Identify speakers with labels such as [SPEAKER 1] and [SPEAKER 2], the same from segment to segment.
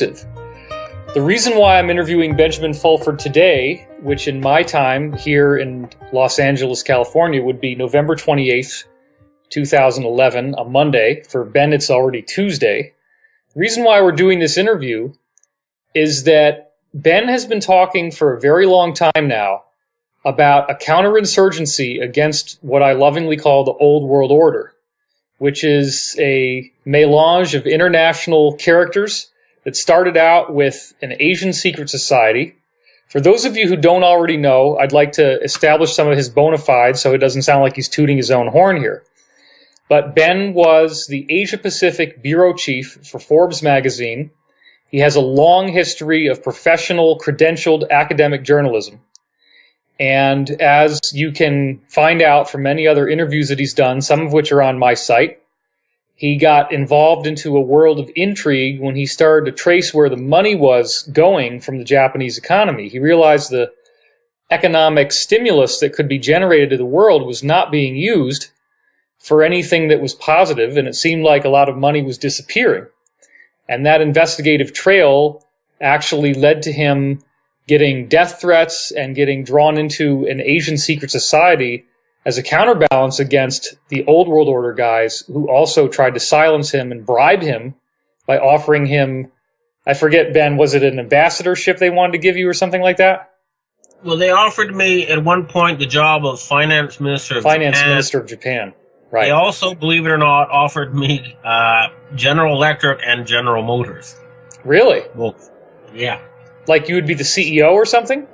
[SPEAKER 1] exclusive. The reason why I'm interviewing Benjamin Fulford today, which in my time here in Los Angeles, California, would be November 28th, 2011, a Monday. For Ben, it's already Tuesday. The reason why we're doing this interview is that Ben has been talking for a very long time now about a counterinsurgency against what I lovingly call the Old World Order, which is a melange of international characters that started out with an Asian secret society. For those of you who don't already know, I'd like to establish some of his bona fides so it doesn't sound like he's tooting his own horn here. But Ben was the Asia Pacific bureau chief for Forbes magazine. He has a long history of professional, credentialed academic journalism. And as you can find out from many other interviews that he's done, some of which are on my site, he got involved into a world of intrigue when he started to trace where the money was going from the Japanese economy. He realized the economic stimulus that could be generated to the world was not being used for anything that was positive, and it seemed like a lot of money was disappearing. And that investigative trail actually led to him getting death threats and getting drawn into an Asian secret society as a counterbalance against the Old World Order guys who also tried to silence him and bribe him by offering him, I forget, Ben, was it an ambassadorship they wanted to give you or something like that?
[SPEAKER 2] Well, they offered me at one point the job of finance minister of Japan.
[SPEAKER 1] Finance minister of Japan, right.
[SPEAKER 2] They also, believe it or not, offered me General Electric and General Motors.
[SPEAKER 1] Really?
[SPEAKER 2] Well, yeah.
[SPEAKER 1] Like you would be the CEO or something?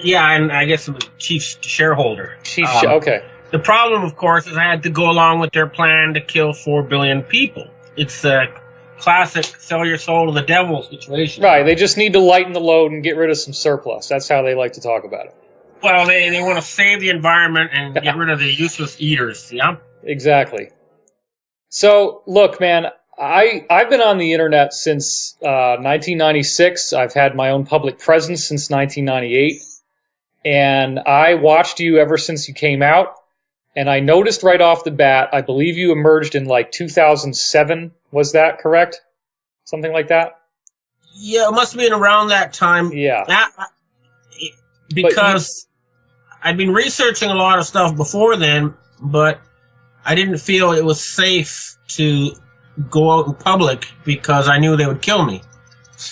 [SPEAKER 2] Yeah, and I guess I'm chief shareholder.
[SPEAKER 1] Okay.
[SPEAKER 2] The problem, of course, is I had to go along with their plan to kill 4 billion people. It's a classic sell your soul to the devil situation.
[SPEAKER 1] Right, they just need to lighten the load and get rid of some surplus. That's how they like to talk about it.
[SPEAKER 2] Well, they want to save the environment and get rid of the useless eaters, yeah?
[SPEAKER 1] Exactly. So, look, man, I've been on the internet since 1996. I've had my own public presence since 1998. And I watched you ever since you came out. And I noticed right off the bat, I believe you emerged in like 2007. Was that correct? Something like that?
[SPEAKER 2] Yeah, it must have been around that time.
[SPEAKER 1] Yeah.
[SPEAKER 2] Because I'd been researching a lot of stuff before then, but I didn't feel it was safe to go out in public because I knew they would kill me.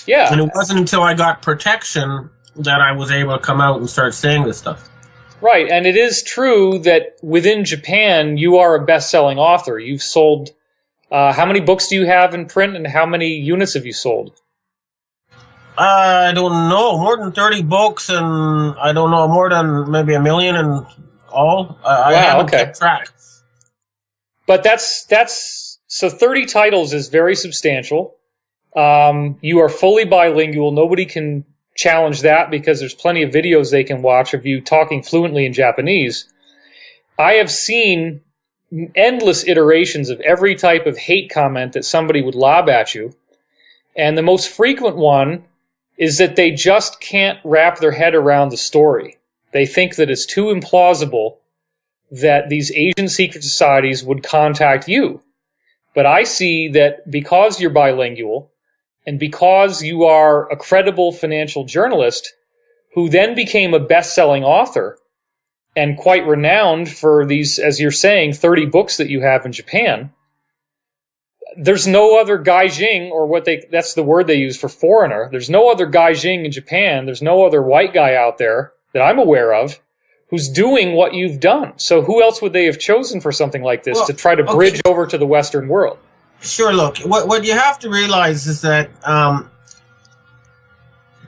[SPEAKER 1] Yeah.
[SPEAKER 2] And it wasn't until I got protection that I was able to come out and start saying this stuff.
[SPEAKER 1] Right, and it is true that within Japan, you are a best-selling author. You've sold, how many books do you have in print, and how many units have you sold?
[SPEAKER 2] I don't know, more than 30 books, and I don't know, more than maybe 1 million in all. I haven't kept track.
[SPEAKER 1] But so 30 titles is very substantial. You are fully bilingual. Nobody can challenge that because there's plenty of videos they can watch of you talking fluently in Japanese. I have seen endless iterations of every type of hate comment that somebody would lob at you. And the most frequent one is that they just can't wrap their head around the story. They think that it's too implausible that these Asian secret societies would contact you. But I see that because you're bilingual, and because you are a credible financial journalist who then became a best-selling author and quite renowned for these, as you're saying, 30 books that you have in Japan, there's no other gaijin, or that's the word they use for foreigner. There's no other gaijin in Japan. There's no other white guy out there that I'm aware of who's doing what you've done. So who else would they have chosen for something like this to try to bridge over to the Western world?
[SPEAKER 2] Sure, look, what you have to realize is that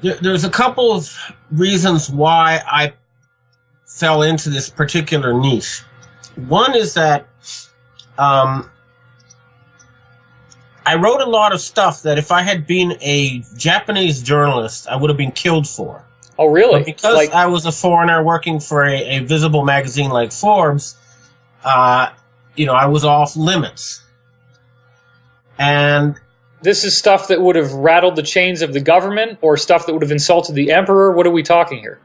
[SPEAKER 2] there's a couple of reasons why I fell into this particular niche. One is that I wrote a lot of stuff that if I had been a Japanese journalist, I would have been killed for.
[SPEAKER 1] Oh, really?
[SPEAKER 2] But because I was a foreigner working for a visible magazine like Forbes, I was off limits. And
[SPEAKER 1] this is stuff that would have rattled the chains of the government, or stuff that would have insulted the emperor? What are we talking here?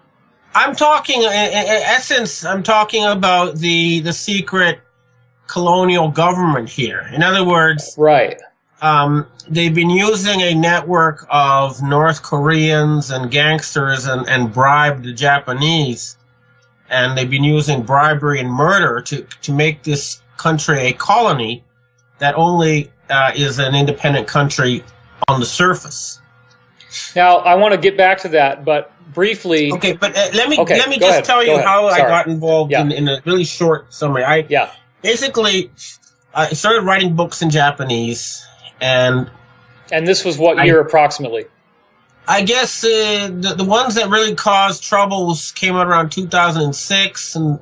[SPEAKER 2] I'm talking, in essence, I'm talking about the secret colonial government here. In other words,
[SPEAKER 1] right.
[SPEAKER 2] they've been using a network of North Koreans and gangsters and bribed the Japanese. And they've been using bribery and murder to make this country a colony that only is an independent country on the surface.
[SPEAKER 1] Now, I want to get back to that, but briefly...
[SPEAKER 2] Okay, but let me just tell you how I got involved in a really short summary. Basically, I started writing books in Japanese, and
[SPEAKER 1] this was what year approximately?
[SPEAKER 2] I guess the ones that really caused troubles came out around 2006, and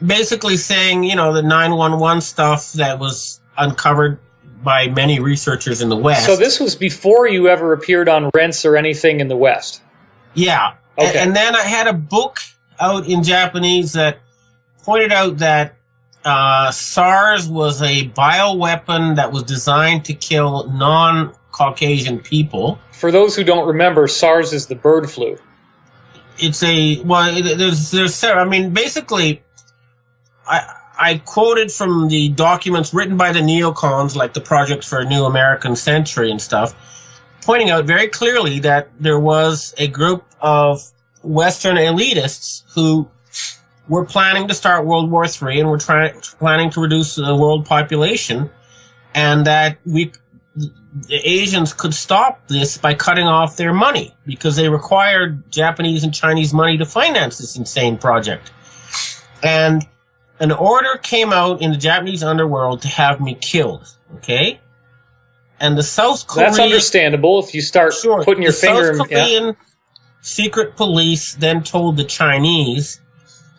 [SPEAKER 2] basically saying, you know, the 911 stuff that was uncovered by many researchers in the West.
[SPEAKER 1] So this was before you ever appeared on Rents or anything in the West?
[SPEAKER 2] Yeah. Okay. And then I had a book out in Japanese that pointed out that SARS was a bioweapon that was designed to kill non-Caucasian people.
[SPEAKER 1] For those who don't remember, SARS is the bird flu.
[SPEAKER 2] It's there's several. I mean, basically, I quoted from the documents written by the neocons, like the Project for a New American Century and stuff, pointing out very clearly that there was a group of Western elitists who were planning to start World War III and were planning to reduce the world population, and that the Asians could stop this by cutting off their money because they required Japanese and Chinese money to finance this insane project. And an order came out in the Japanese underworld to have me killed, okay? And the South Korean...
[SPEAKER 1] That's understandable if you start putting your finger in...
[SPEAKER 2] The South Korean secret police then told the Chinese,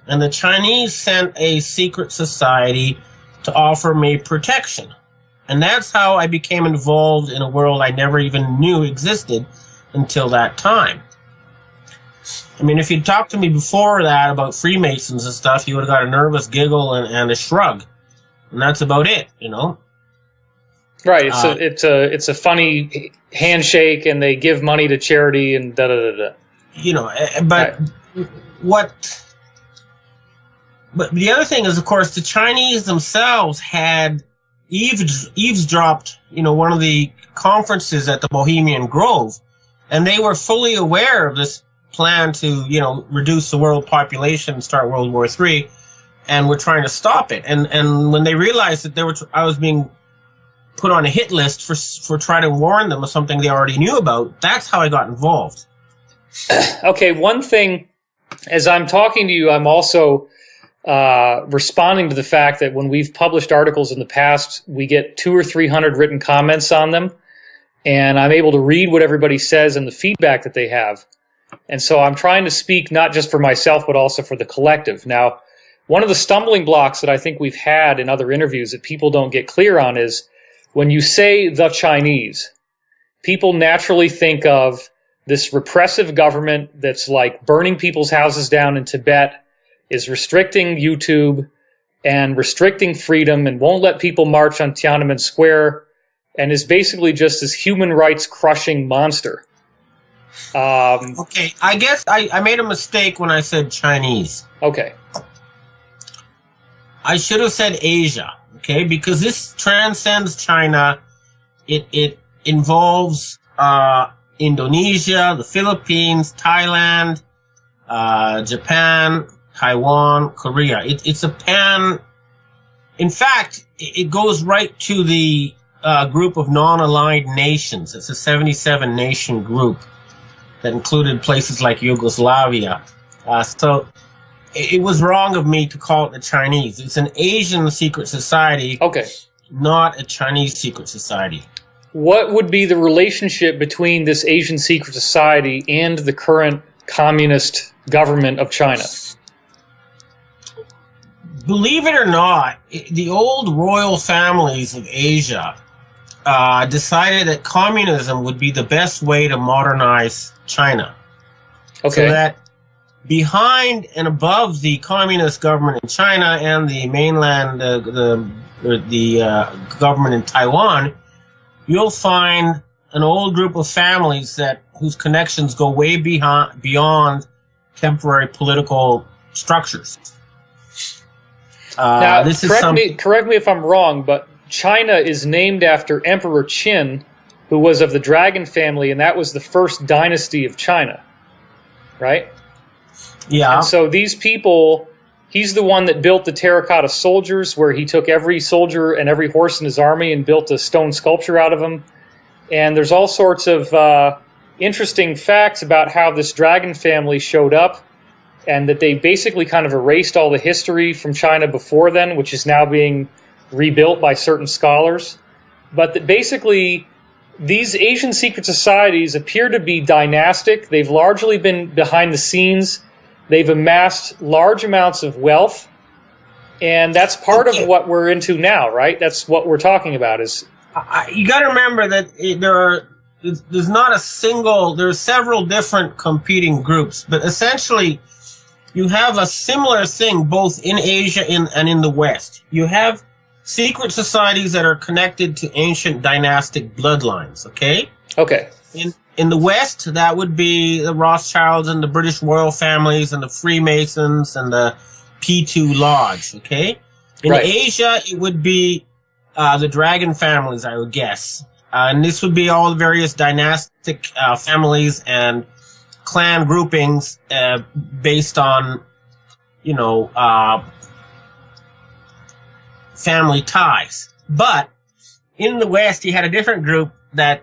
[SPEAKER 2] and the Chinese sent a secret society to offer me protection. And that's how I became involved in a world I never even knew existed until that time. I mean, if you'd talked to me before that about Freemasons and stuff, you would have got a nervous giggle and a shrug. And that's about it, you know?
[SPEAKER 1] Right. It's a funny handshake, and they give money to charity and da-da-da-da.
[SPEAKER 2] You know, but But the other thing is, of course, the Chinese themselves had eavesdropped, you know, one of the conferences at the Bohemian Grove, and they were fully aware of this plan to, you know, reduce the world population and start World War III, and were trying to stop it. And when they realized that I was being put on a hit list for trying to warn them of something they already knew about, that's how I got involved.
[SPEAKER 1] Okay, one thing, as I'm talking to you, I'm also responding to the fact that when we've published articles in the past, we get 200 or 300 written comments on them, and I'm able to read what everybody says and the feedback that they have. And so I'm trying to speak not just for myself, but also for the collective. Now, one of the stumbling blocks that I think we've had in other interviews that people don't get clear on is when you say the Chinese, people naturally think of this repressive government that's like burning people's houses down in Tibet, is restricting YouTube and restricting freedom and won't let people march on Tiananmen Square, and is basically just this human rights crushing monster.
[SPEAKER 2] Okay, I guess I made a mistake when I said Chinese.
[SPEAKER 1] Okay.
[SPEAKER 2] I should have said Asia, okay, because this transcends China. It involves Indonesia, the Philippines, Thailand, Japan, Taiwan, Korea. It's a pan... In fact, it goes right to the group of non-aligned nations. It's a 77-nation group that included places like Yugoslavia. So it was wrong of me to call it the Chinese. It's an Asian secret society,
[SPEAKER 1] okay,
[SPEAKER 2] not a Chinese secret society.
[SPEAKER 1] What would be the relationship between this Asian secret society and the current communist government of China?
[SPEAKER 2] Believe it or not, the old royal families of Asia decided that communism would be the best way to modernize China.
[SPEAKER 1] Okay.
[SPEAKER 2] So that behind and above the communist government in China and the mainland, the government in Taiwan, you'll find an old group of families whose connections go way beyond temporary political structures.
[SPEAKER 1] Now, correct me if I'm wrong, but China is named after Emperor Qin, who was of the dragon family, and that was the first dynasty of China, right?
[SPEAKER 2] Yeah.
[SPEAKER 1] And so these people, he's the one that built the terracotta soldiers, where he took every soldier and every horse in his army and built a stone sculpture out of them. And there's all sorts of interesting facts about how this dragon family showed up, and that they basically kind of erased all the history from China before then, which is now being rebuilt by certain scholars. But that basically these Asian secret societies appear to be dynastic. They've largely been behind the scenes. They've amassed large amounts of wealth, and that's part of what we're into now, right? That's what we're talking about. Is
[SPEAKER 2] you got to remember that there's not a single. There's several different competing groups, but essentially, you have a similar thing both in Asia and in the West. You have secret societies that are connected to ancient dynastic bloodlines. Okay.
[SPEAKER 1] Okay.
[SPEAKER 2] In the West, that would be the Rothschilds and the British royal families and the Freemasons and the P2 Lodge, okay? In Asia, it would be the dragon families, I would guess. And this would be all the various dynastic families and clan groupings based on, family ties. But in the West, you had a different group that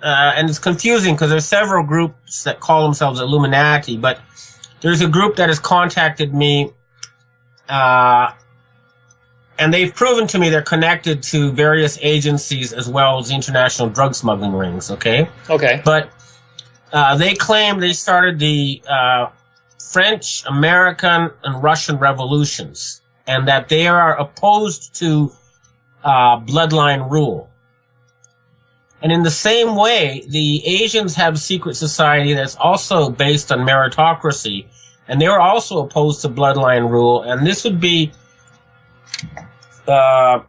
[SPEAKER 2] and it's confusing because there's several groups that call themselves Illuminati, but there's a group that has contacted me, and they've proven to me they're connected to various agencies as well as international drug smuggling rings, okay?
[SPEAKER 1] Okay.
[SPEAKER 2] But they claim they started the French, American, and Russian revolutions, and that they are opposed to bloodline rule. And in the same way, the Asians have a secret society that's also based on meritocracy, and they're also opposed to bloodline rule. And this would be a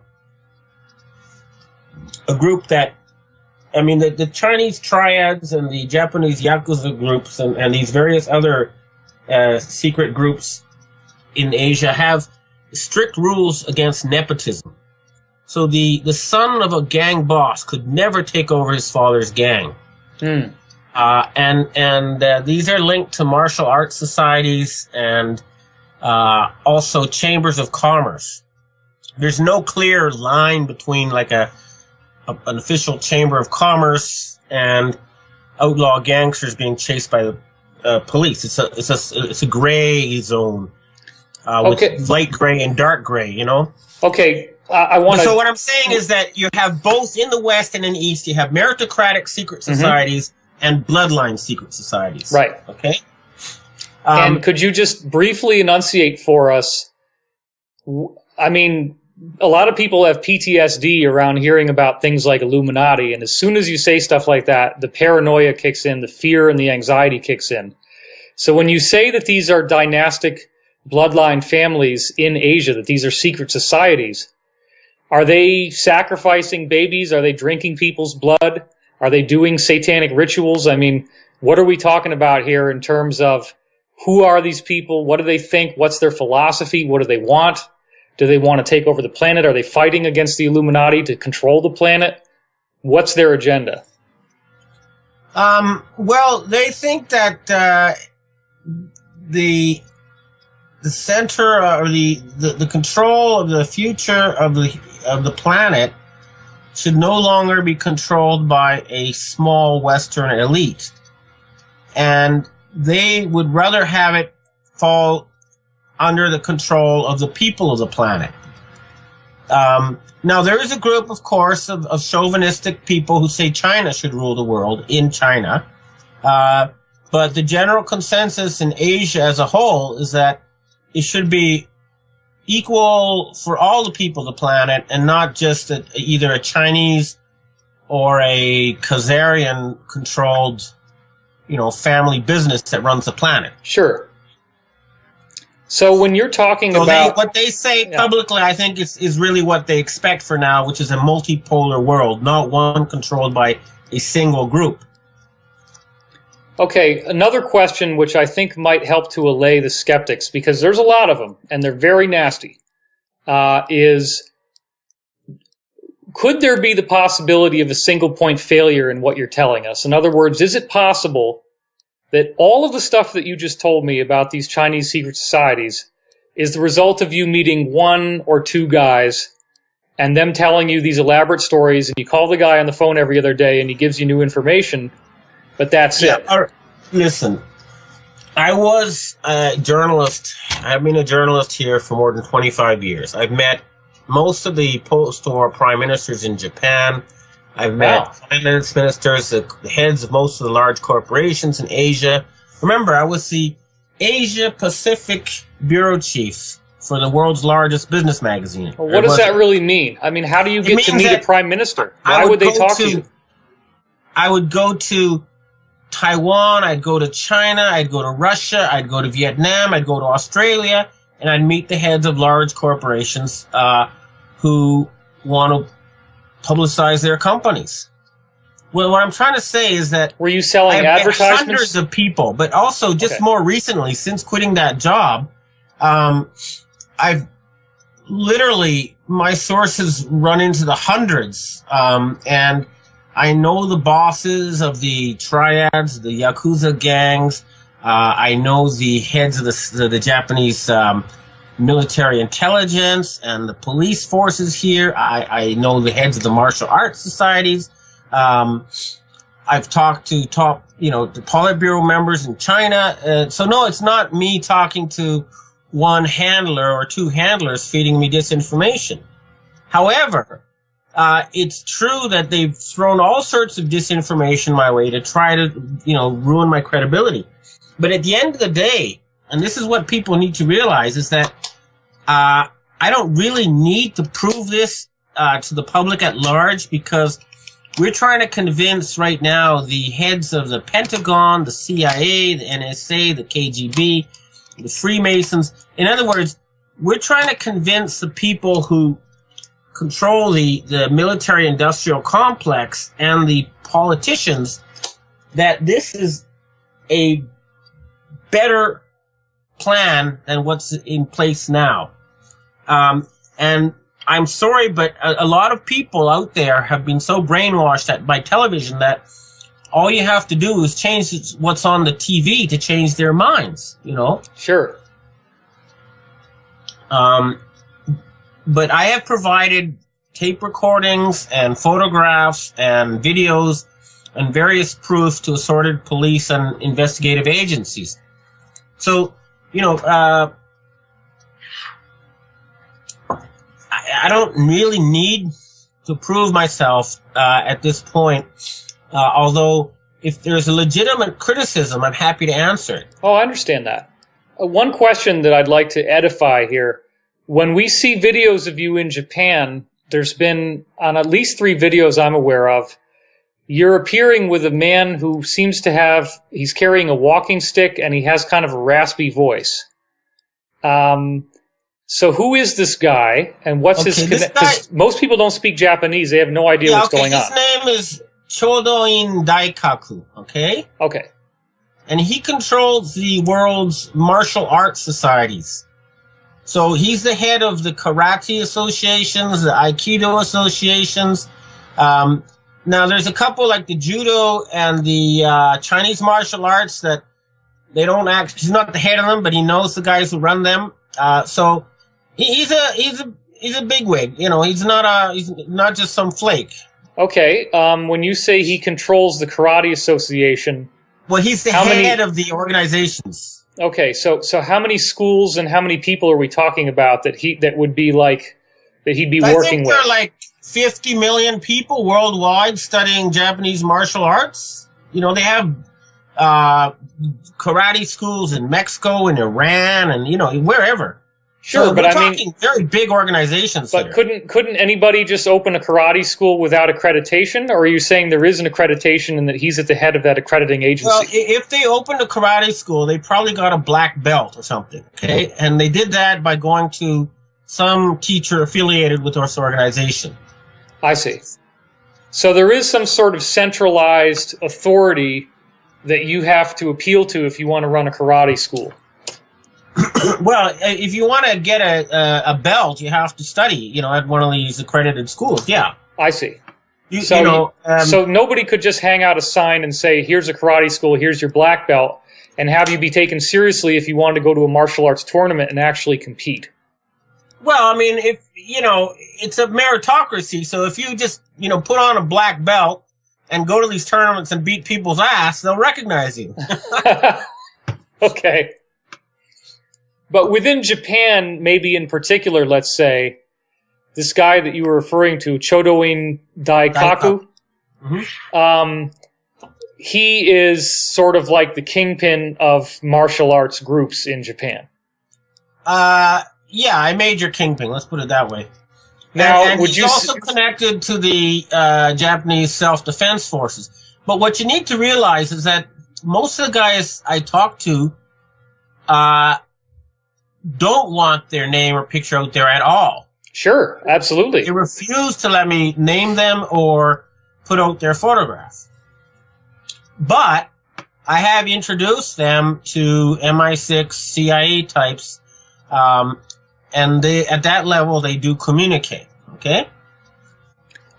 [SPEAKER 2] group that, the Chinese triads and the Japanese Yakuza groups and these various other secret groups in Asia have strict rules against nepotism. So the son of a gang boss could never take over his father's gang. And these are linked to martial arts societies and also chambers of commerce. There's no clear line between like an official chamber of commerce and outlaw gangsters being chased by the police. It's a gray zone with light gray and dark gray.
[SPEAKER 1] Okay. So
[SPEAKER 2] what I'm saying is that you have both in the West and in the East, you have meritocratic secret societies and bloodline secret societies.
[SPEAKER 1] Right.
[SPEAKER 2] Okay.
[SPEAKER 1] And could you just briefly enunciate for us? A lot of people have PTSD around hearing about things like Illuminati, and as soon as you say stuff like that, the paranoia kicks in, the fear and the anxiety kicks in. So when you say that these are dynastic bloodline families in Asia, that these are secret societies, are they sacrificing babies? Are they drinking people's blood? Are they doing satanic rituals? What are we talking about here in terms of who are these people? What do they think? What's their philosophy? What do they want? Do they want to take over the planet? Are they fighting against the Illuminati to control the planet? What's their agenda?
[SPEAKER 2] Well, they think that the center or the control of the future of the planet should no longer be controlled by a small Western elite, and they would rather have it fall under the control of the people of the planet. Now, there is a group, of course, of chauvinistic people who say China should rule the world in China, but the general consensus in Asia as a whole is that it should be equal for all the people of the planet and not just either a Chinese or a Khazarian-controlled, family business that runs the planet.
[SPEAKER 1] Sure. So when you're talking about...
[SPEAKER 2] what they say publicly, I think, is really what they expect for now, which is a multipolar world, not one controlled by a single group.
[SPEAKER 1] Okay, another question which I think might help to allay the skeptics, because there's a lot of them, and they're very nasty, is could there be the possibility of a single point failure in what you're telling us? In other words, is it possible that all of the stuff that you just told me about these Chinese secret societies is the result of you meeting one or two guys and them telling you these elaborate stories, and you call the guy on the phone every other day and he gives you new information, but that's it?
[SPEAKER 2] Listen, I was a journalist. I've been a journalist here for more than 25 years. I've met most of the post-war prime ministers in Japan. I've met finance ministers, the heads of most of the large corporations in Asia. Remember, I was the Asia Pacific bureau chief for the world's largest business magazine.
[SPEAKER 1] Well, what does that really mean? I mean, how do you get to meet a prime minister? Why would they talk to you?
[SPEAKER 2] I would go to Taiwan, I'd go to China, I'd go to Russia, I'd go to Vietnam, I'd go to Australia, and I'd meet the heads of large corporations who want to publicize their companies. Well, what I'm trying to say is that
[SPEAKER 1] were you selling advertisements?
[SPEAKER 2] Hundreds of people, but also just more recently, since quitting that job, I've literally, my sources run into the hundreds, and I know the bosses of the triads, the Yakuza gangs. I know the heads of the Japanese military intelligence and the police forces here. I know the heads of the martial arts societies. I've talked to the Politburo members in China. So no, it's not me talking to one handler or two handlers feeding me disinformation. However, it's true that they've thrown all sorts of disinformation my way to try to, ruin my credibility. But at the end of the day, and this is what people need to realize, is that I don't really need to prove this to the public at large, because we're trying to convince right now the heads of the Pentagon, the CIA, the NSA, the KGB, the Freemasons. In other words, we're trying to convince the people who control the military-industrial complex and the politicians that this is a better plan than what's in place now. And I'm sorry, but a lot of people out there have been so brainwashed by television that all you have to do is change what's on the TV to change their minds,
[SPEAKER 1] Sure.
[SPEAKER 2] But I have provided tape recordings and photographs and videos and various proof to assorted police and investigative agencies. So, I don't really need to prove myself at this point, although if there's a legitimate criticism, I'm happy to answer it.
[SPEAKER 1] Oh, I understand that. One question that I'd like to edify here. When we see videos of you in Japan, there's been, on at least 3 videos I'm aware of, you're appearing with a man who seems to have, he's carrying a walking stick and he has kind of a raspy voice. So who is this guy, and what's his connection? Because most people don't speak Japanese. They have no idea what's going on.
[SPEAKER 2] His name is Chodoin Daikaku, okay?
[SPEAKER 1] Okay.
[SPEAKER 2] And he controls the world's martial arts societies. So he's the head of the karate associations, the aikido associations. Now there's a couple like the judo and the Chinese martial arts that they don't act. He's not the head of them, but he knows the guys who run them. So he's a bigwig. He's not just some flake.
[SPEAKER 1] Okay. When you say he controls the karate association,
[SPEAKER 2] well, he's the head of the organizations.
[SPEAKER 1] Okay, so how many schools and how many people are we talking about that he'd be working with?
[SPEAKER 2] I think there are like 50 million people worldwide studying Japanese martial arts. They have karate schools in Mexico and Iran and wherever.
[SPEAKER 1] Sure,
[SPEAKER 2] so
[SPEAKER 1] but
[SPEAKER 2] we're talking very big organizations.
[SPEAKER 1] But here. couldn't anybody just open a karate school without accreditation, or are you saying there is an accreditation and that he's at the head of that accrediting agency?
[SPEAKER 2] Well, if they opened a karate school, they probably got a black belt or something. Okay, and they did that by going to some teacher affiliated with this organization.
[SPEAKER 1] I see. So there is some sort of centralized authority that you have to appeal to if you want to run a karate school.
[SPEAKER 2] Well, if you want to get a belt, you have to study, at one of these accredited schools. Yeah.
[SPEAKER 1] I see.
[SPEAKER 2] So
[SPEAKER 1] so nobody could just hang out a sign and say, "Here's a karate school. Here's your black belt," and have you be taken seriously if you wanted to go to a martial arts tournament and actually compete.
[SPEAKER 2] Well, I mean, if it's a meritocracy. So if you just put on a black belt and go to these tournaments and beat people's ass, they'll recognize you.
[SPEAKER 1] Okay. But within Japan, maybe in particular, let's say, this guy that you were referring to, Chodoin Daikaku, he is sort of like the kingpin of martial arts groups in Japan.
[SPEAKER 2] Yeah, I major kingpin, let's put it that way.
[SPEAKER 1] Now,
[SPEAKER 2] and he's also connected to the Japanese self-defense forces. But what you need to realize is that most of the guys I talk to don't want their name or picture out there at all.
[SPEAKER 1] Sure, absolutely.
[SPEAKER 2] They refuse to let me name them or put out their photograph. But I have introduced them to MI6 CIA types, and at that level they do communicate. Okay.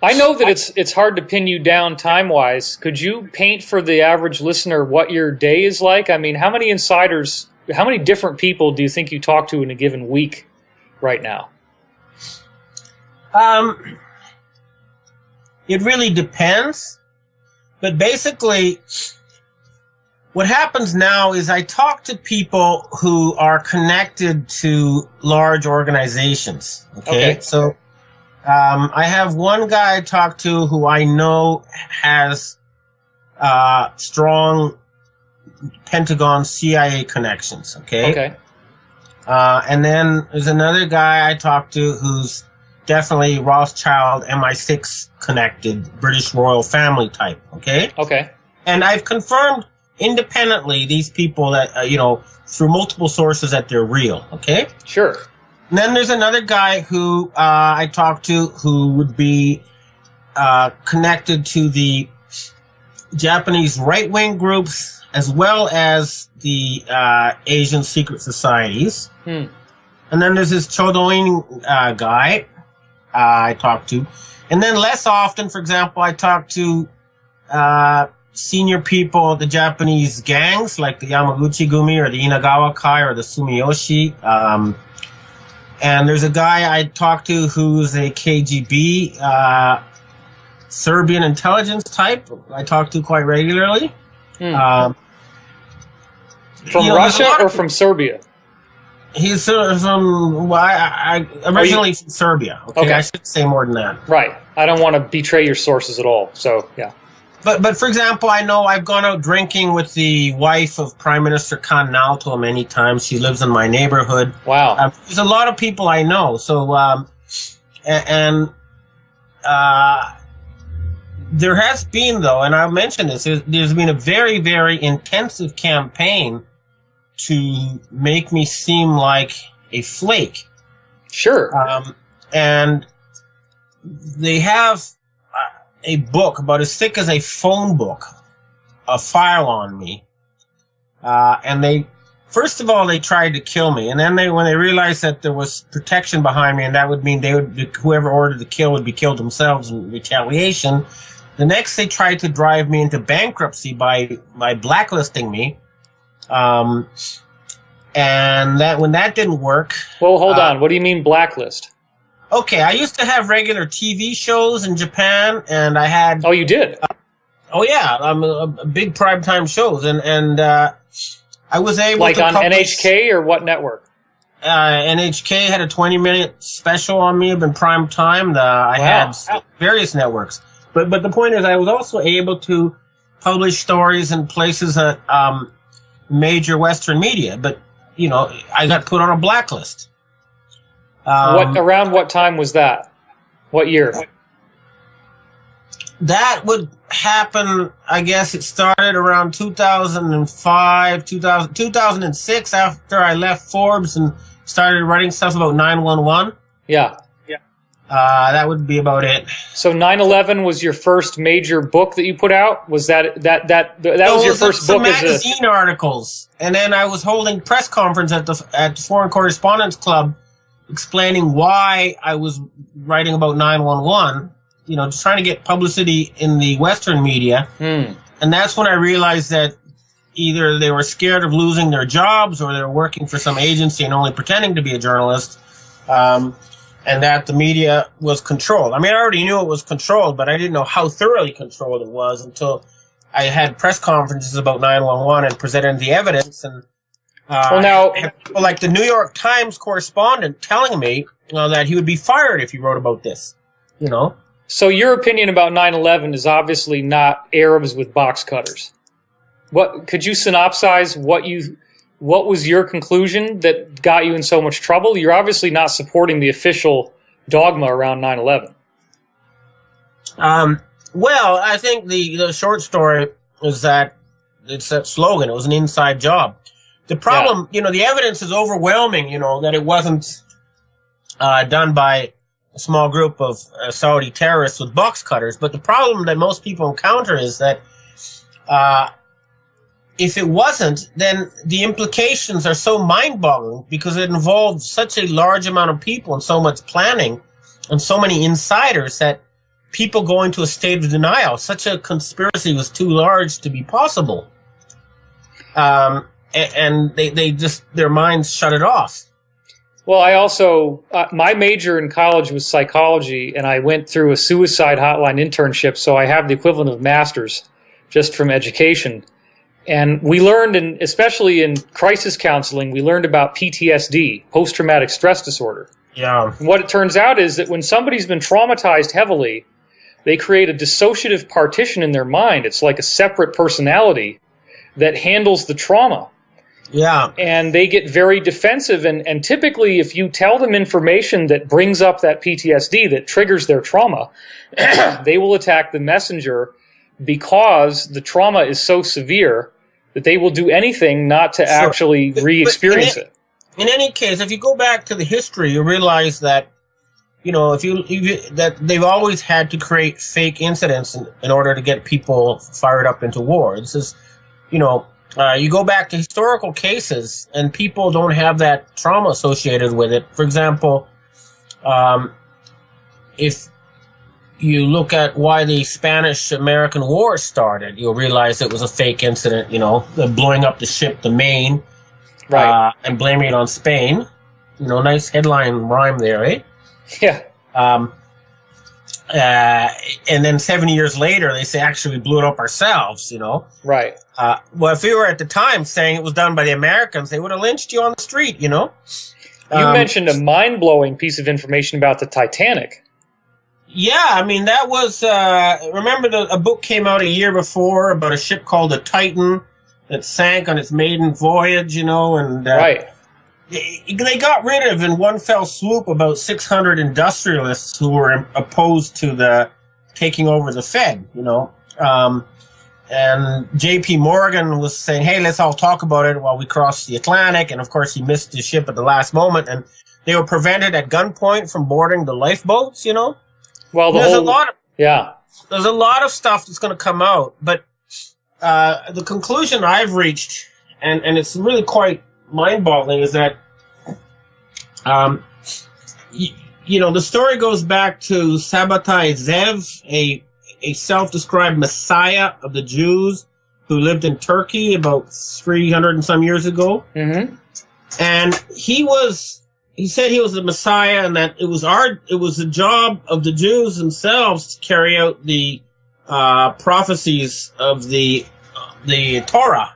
[SPEAKER 1] I know that it's hard to pin you down time-wise. Could you paint for the average listener what your day is like? I mean, how many insiders, how many different people do you think you talk to in a given week right now?
[SPEAKER 2] It really depends. But basically, what happens now is I talk to people who are connected to large organizations. Okay. So I have one guy I talk to who I know has strong Pentagon CIA connections. Okay. And then there's another guy I talk to who's definitely Rothschild MI6 connected British royal family type. Okay. And I've confirmed independently these people that through multiple sources that they're real. Okay.
[SPEAKER 1] Sure.
[SPEAKER 2] And then there's another guy who I talked to who would be connected to the Japanese right-wing groups as well as the Asian secret societies. And then there's this Chodoin guy I talked to. And then less often, for example, I talk to senior people of the Japanese gangs like the Yamaguchi-gumi or the Inagawa-kai or the Sumiyoshi. And there's a guy I talked to who's a KGB Serbian intelligence type I talk to quite regularly.
[SPEAKER 1] From Russia or from Serbia?
[SPEAKER 2] He's from, originally from Serbia. Okay, I should say more than that.
[SPEAKER 1] Right. I don't want to betray your sources at all, so, yeah.
[SPEAKER 2] But for example, I know I've gone out drinking with the wife of Prime Minister Khan Naoto many times. She lives in my neighborhood.
[SPEAKER 1] Wow.
[SPEAKER 2] There's a lot of people I know. So, there has been, though, and I'll mention this, there's been a very, very intensive campaign to make me seem like a flake.
[SPEAKER 1] Sure.
[SPEAKER 2] And they have a book about as thick as a phone book, a file on me. And they, first of all, they tried to kill me. And then when they realized that there was protection behind me, and that would mean whoever ordered the kill would be killed themselves in retaliation. The next, they tried to drive me into bankruptcy by blacklisting me. And when that didn't work.
[SPEAKER 1] Well, hold on. What do you mean blacklist?
[SPEAKER 2] Okay, I used to have regular TV shows in Japan, and I had...
[SPEAKER 1] Oh, you did?
[SPEAKER 2] Oh, yeah. A big primetime shows, and I was able
[SPEAKER 1] to on
[SPEAKER 2] publish,
[SPEAKER 1] NHK or what network?
[SPEAKER 2] NHK had a 20-minute special on me in prime time. I had various networks. But the point is, I was also able to publish stories in places that major Western media, but, I got put on a blacklist.
[SPEAKER 1] Around what time was that? What year?
[SPEAKER 2] That would happen, I guess it started around 2005, 2006 after I left Forbes and started writing stuff about 911.
[SPEAKER 1] Yeah.
[SPEAKER 2] That would be about it.
[SPEAKER 1] So 9/11 was your first major book that you put out? Was that was your first book?
[SPEAKER 2] Magazine articles, and then I was holding press conference at the Foreign Correspondents Club, explaining why I was writing about 911. just trying to get publicity in the Western media. And that's when I realized that either they were scared of losing their jobs or they were working for some agency and only pretending to be a journalist, and that the media was controlled. I mean, I already knew it was controlled, but I didn't know how thoroughly controlled it was until I had press conferences about 911 and presented the evidence. And people like the New York Times correspondent telling me that he would be fired if he wrote about this.
[SPEAKER 1] So your opinion about 9/11 is obviously not Arabs with box cutters. What could you synopsize what was your conclusion that got you in so much trouble? You're obviously not supporting the official dogma around 9/11.
[SPEAKER 2] Well, I think the short story is that it's that slogan. It was an inside job. The problem, the evidence is overwhelming, that it wasn't done by a small group of Saudi terrorists with box cutters. But the problem that most people encounter is that if it wasn't, then the implications are so mind-boggling because it involved such a large amount of people and so much planning and so many insiders that people go into a state of denial. Such a conspiracy was too large to be possible. And they just, their minds shut it off.
[SPEAKER 1] Well, I also, my major in college was psychology, and I went through a suicide hotline internship, so I have the equivalent of master's just from education. And we learned, especially in crisis counseling, we learned about PTSD, post-traumatic stress disorder.
[SPEAKER 2] Yeah.
[SPEAKER 1] And what it turns out is that when somebody's been traumatized heavily, they create a dissociative partition in their mind. It's like a separate personality that handles the trauma.
[SPEAKER 2] Yeah.
[SPEAKER 1] And they get very defensive. And typically, if you tell them information that brings up that PTSD, that triggers their trauma, they will attack the messenger because the trauma is so severe that they will do anything not to actually re-experience it.
[SPEAKER 2] In any case, if you go back to the history, you realize that, that they've always had to create fake incidents in order to get people fired up into war. This is, you go back to historical cases and people don't have that trauma associated with it. For example, if you look at why the Spanish-American War started, you'll realize it was a fake incident, the blowing up the ship, the Maine,
[SPEAKER 1] right,
[SPEAKER 2] and blaming it on Spain. Nice headline rhyme there, eh?
[SPEAKER 1] Yeah.
[SPEAKER 2] And then 70 years later, they say, actually, we blew it up ourselves,
[SPEAKER 1] Right.
[SPEAKER 2] Well, if we were at the time saying it was done by the Americans, they would have lynched you on the street,
[SPEAKER 1] You mentioned a mind-blowing piece of information about the Titanic.
[SPEAKER 2] Yeah, I mean, that was, remember a book came out a year before about a ship called the Titan that sank on its maiden voyage, and
[SPEAKER 1] right.
[SPEAKER 2] They got rid of, in one fell swoop, about 600 industrialists who were opposed to the taking over the Fed, and J.P. Morgan was saying, hey, let's all talk about it while we cross the Atlantic, and of course he missed his ship at the last moment, and they were prevented at gunpoint from boarding the lifeboats,
[SPEAKER 1] Well,
[SPEAKER 2] there's a lot of stuff that's going to come out, but the conclusion I've reached, and it's really quite mind-boggling, is that the story goes back to Sabbatai Zev, a self-described messiah of the Jews who lived in Turkey about 300 and some years ago.
[SPEAKER 1] Mm-hmm.
[SPEAKER 2] And he said he was the Messiah, and that it was the job of the Jews themselves to carry out the prophecies of the Torah,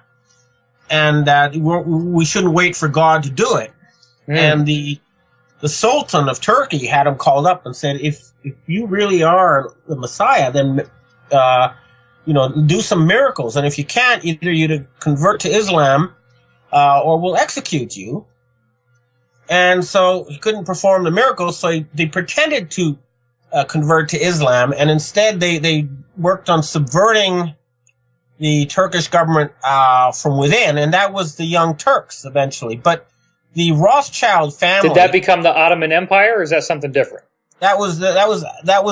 [SPEAKER 2] and that we shouldn't wait for God to do it. And the Sultan of Turkey had him called up and said, if you really are the Messiah, then do some miracles, and if you can't, either you convert to Islam or we'll execute you. And so he couldn't perform the miracles, so they pretended to convert to Islam, and instead they worked on subverting the Turkish government from within, and that was the Young Turks eventually. But the Rothschild family—
[SPEAKER 1] Did that become the Ottoman Empire, or is that something different?
[SPEAKER 2] That was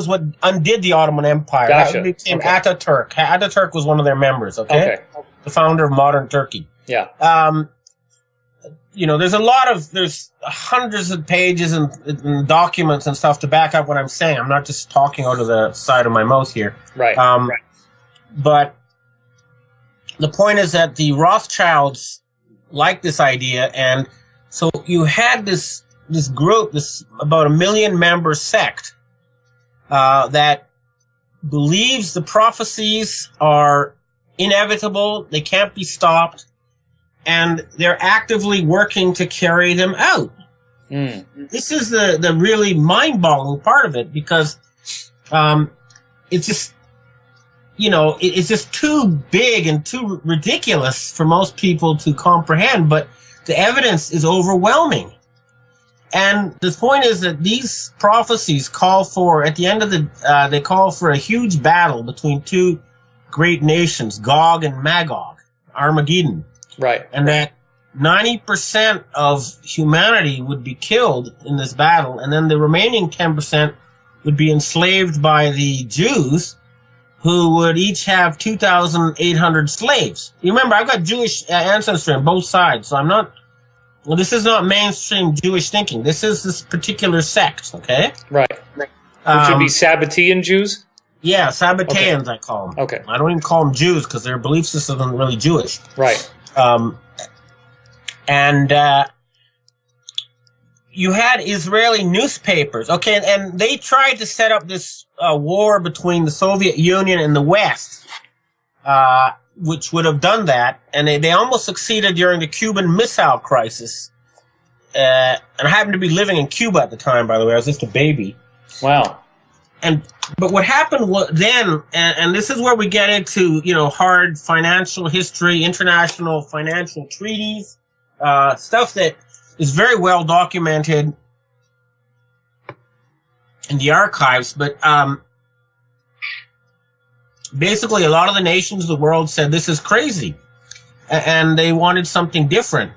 [SPEAKER 2] what undid the Ottoman Empire.
[SPEAKER 1] Gotcha.
[SPEAKER 2] That became Ataturk. Ataturk was one of their members. Okay.
[SPEAKER 1] Okay.
[SPEAKER 2] The founder of modern Turkey.
[SPEAKER 1] Yeah.
[SPEAKER 2] there's hundreds of pages and documents and stuff to back up what I'm saying. I'm not just talking out of the side of my mouth here.
[SPEAKER 1] Right.
[SPEAKER 2] But the point is that the Rothschilds liked this idea, and so you had this group, this about 1 million member sect, that believes the prophecies are inevitable, they can't be stopped, and they're actively working to carry them out. This is the really mind-boggling part of it, because it's just, it's just too big and too ridiculous for most people to comprehend, but the evidence is overwhelming. And the point is that these prophecies call for, at the end of they call for a huge battle between two great nations, Gog and Magog, Armageddon.
[SPEAKER 1] Right.
[SPEAKER 2] And that 90% of humanity would be killed in this battle, and then the remaining 10% would be enslaved by the Jews, who would each have 2,800 slaves. You remember, I've got Jewish ancestry on both sides, so this is not mainstream Jewish thinking. This is this particular sect, okay?
[SPEAKER 1] Right. Which would be Sabbatean Jews?
[SPEAKER 2] Yeah, Sabbateans, okay. I call them.
[SPEAKER 1] Okay.
[SPEAKER 2] I don't even call them Jews because their belief system isn't really Jewish.
[SPEAKER 1] Right.
[SPEAKER 2] You had Israeli newspapers, okay, and they tried to set up this war between the Soviet Union and the West, which would have done that, and they almost succeeded during the Cuban Missile Crisis. And I happened to be living in Cuba at the time, by the way. I was just a baby.
[SPEAKER 1] Wow.
[SPEAKER 2] But what happened then, and this is where we get into, hard financial history, international financial treaties, stuff that is very well documented in the archives, but basically a lot of the nations of the world said this is crazy, and they wanted something different.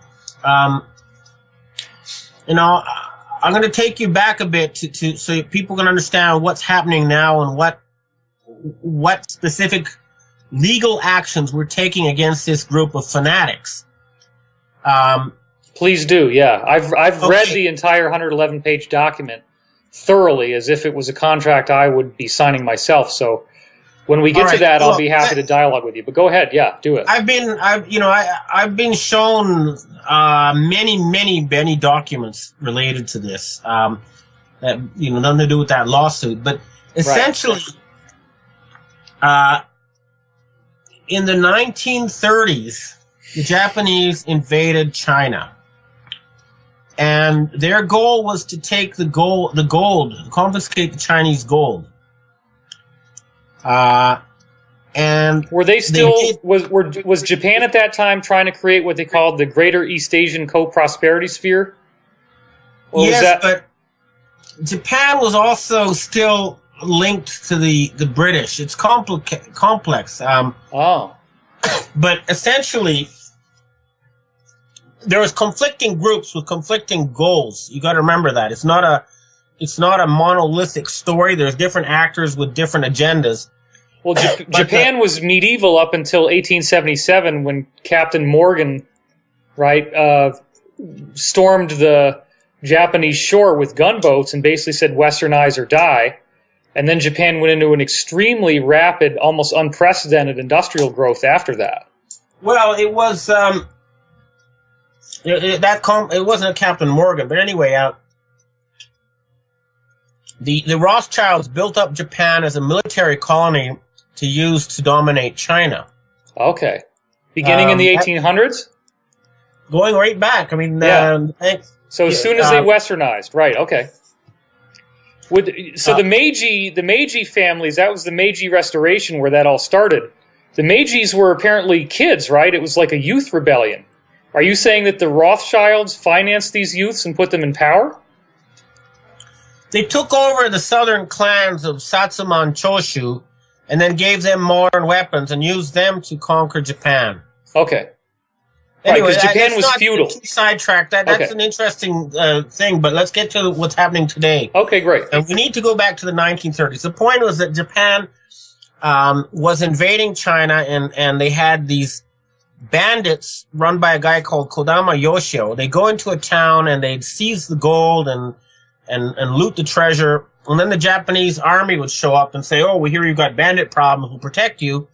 [SPEAKER 2] I'm going to take you back a bit to so people can understand what's happening now and what specific legal actions we're taking against this group of fanatics.
[SPEAKER 1] Please do, yeah. I've read the entire 111-page document thoroughly, as if it was a contract I would be signing myself. So when we get to that, I'll be happy to dialogue with you. But go ahead, yeah, do it.
[SPEAKER 2] I've been shown many documents related to this that nothing to do with that lawsuit. But essentially, in the 1930s, the Japanese invaded China. And their goal was to take the gold, confiscate the Chinese gold. And
[SPEAKER 1] were they still was Japan at that time trying to create what they called the Greater East Asian Co-Prosperity Sphere? Or
[SPEAKER 2] yes, but Japan was also still linked to the British. It's complex. But essentially, there was conflicting groups with conflicting goals. You got to remember that it's not a monolithic story. There's different actors with different agendas.
[SPEAKER 1] Well, Japan was medieval up until 1877 when Captain Morgan, stormed the Japanese shore with gunboats and basically said "Westernize or die." And then Japan went into an extremely rapid, almost unprecedented industrial growth after that.
[SPEAKER 2] Well, it was it wasn't a Captain Morgan, but anyway, the Rothschilds built up Japan as a military colony to use to dominate China.
[SPEAKER 1] Okay, beginning in the 1800s,
[SPEAKER 2] going right back. I mean,
[SPEAKER 1] so as soon as they Westernized, right? Okay. The Meiji families, that was the Meiji Restoration where that all started. The Meijis were apparently kids, right? It was like a youth rebellion. Are you saying that the Rothschilds financed these youths and put them in power?
[SPEAKER 2] They took over the southern clans of Satsuma and Choshu and then gave them modern weapons and used them to conquer Japan.
[SPEAKER 1] Okay.
[SPEAKER 2] Anyway,
[SPEAKER 1] because Japan was feudal.
[SPEAKER 2] Sidetrack. That's an interesting thing, but let's get to what's happening today.
[SPEAKER 1] Okay, great.
[SPEAKER 2] And we need to go back to the 1930s. The point was that Japan was invading China, and they had these bandits run by a guy called Kodama Yoshio. They go into a town and they'd seize the gold and loot the treasure. And then the Japanese army would show up and say, oh, we hear you've got bandit problems, we'll protect you.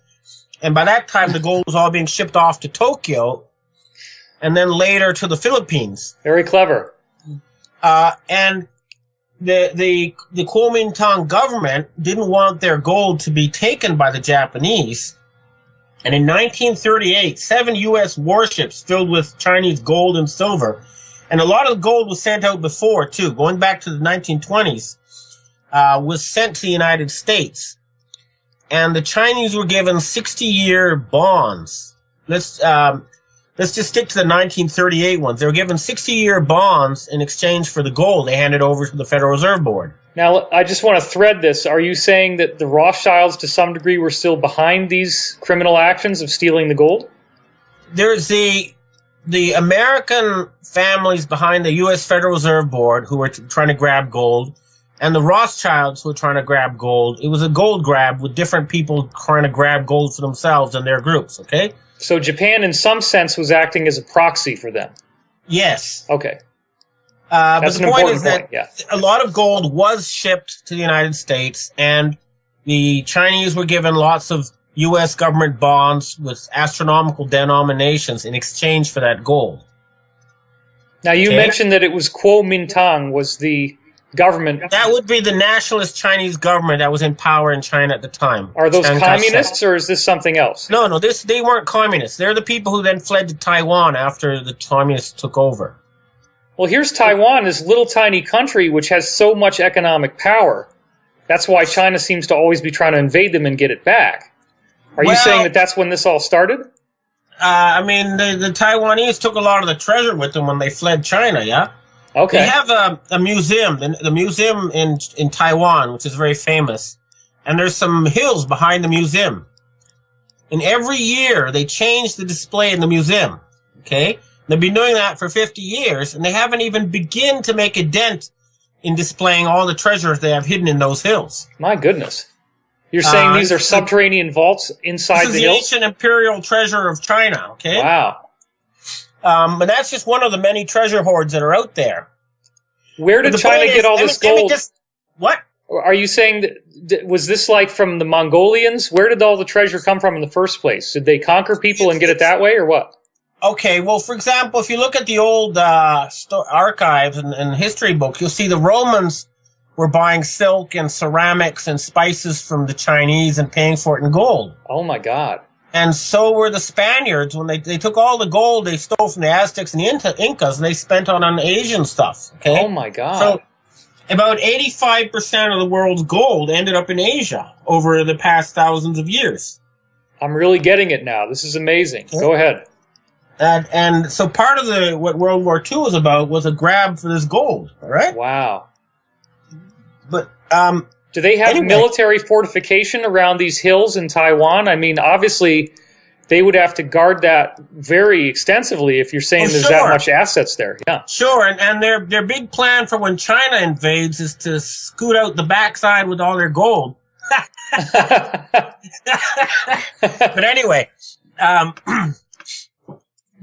[SPEAKER 2] And by that time, the gold was all being shipped off to Tokyo and then later to the Philippines.
[SPEAKER 1] Very clever.
[SPEAKER 2] And the Kuomintang government didn't want their gold to be taken by the Japanese. And in 1938, 7 U.S. warships filled with Chinese gold and silver, and a lot of the gold was sent out before, too, going back to the 1920s, was sent to the United States. And the Chinese were given 60-year bonds. Let's just stick to the 1938 ones. They were given 60-year bonds in exchange for the gold they handed over to the Federal Reserve Board. Now,
[SPEAKER 1] I just want to thread this. Are you saying that the Rothschilds, to some degree, were still behind these criminal actions of stealing the gold?
[SPEAKER 2] There's the American families behind the U.S. Federal Reserve Board who were trying to grab gold, and the Rothschilds who were trying to grab gold. It was a gold grab with different people trying to grab gold for themselves and their groups, okay?
[SPEAKER 1] So Japan, in some sense, was acting as a proxy for them?
[SPEAKER 2] Yes.
[SPEAKER 1] Okay.
[SPEAKER 2] But the point is that a lot of gold was shipped to the United States, and the Chinese were given lots of U.S. government bonds with astronomical denominations in exchange for that gold.
[SPEAKER 1] Now, you mentioned that it was Kuomintang was the government.
[SPEAKER 2] That would be the nationalist Chinese government that was in power in China at the time.
[SPEAKER 1] Are those communists, or is this something else?
[SPEAKER 2] No, they weren't communists. They're the people who then fled to Taiwan after the communists took over.
[SPEAKER 1] Well, here's Taiwan, this little tiny country which has so much economic power. That's why China seems to always be trying to invade them and get it back. Are you saying that that's when this all started?
[SPEAKER 2] I mean, the Taiwanese took a lot of the treasure with them when they fled China, yeah?
[SPEAKER 1] Okay.
[SPEAKER 2] They have a museum, the museum in Taiwan, which is very famous. And there's some hills behind the museum. And every year they change the display in the museum, okay? They've been doing that for 50 years, and they haven't even begun to make a dent in displaying all the treasures they have hidden in those hills.
[SPEAKER 1] My goodness. You're saying these are subterranean vaults inside the hills?
[SPEAKER 2] This is the ancient imperial treasure of China, okay?
[SPEAKER 1] Wow.
[SPEAKER 2] But that's just one of the many treasure hoards that are out there.
[SPEAKER 1] Where did China get all this gold?
[SPEAKER 2] What?
[SPEAKER 1] Are you saying that, was this like from the Mongolians? Where did all the treasure come from in the first place? Did they conquer people and get it that way, or what?
[SPEAKER 2] Okay, well, for example, if you look at the old archives and history books, you'll see the Romans were buying silk and ceramics and spices from the Chinese and paying for it in gold.
[SPEAKER 1] Oh, my God.
[SPEAKER 2] And so were the Spaniards. When they took all the gold they stole from the Aztecs and the Incas, and they spent on Asian stuff. Okay?
[SPEAKER 1] Oh, my God.
[SPEAKER 2] So about 85% of the world's gold ended up in Asia over the past thousands of years.
[SPEAKER 1] I'm really getting it now. This is amazing. Okay. Go ahead.
[SPEAKER 2] And so part of what World War II was about was a grab for this gold, all right?
[SPEAKER 1] Wow.
[SPEAKER 2] But
[SPEAKER 1] do they have military fortification around these hills in Taiwan? I mean, obviously, they would have to guard that very extensively if you're saying there's that much assets there. Yeah.
[SPEAKER 2] Sure, and their big plan for when China invades is to scoot out the backside with all their gold. But anyway,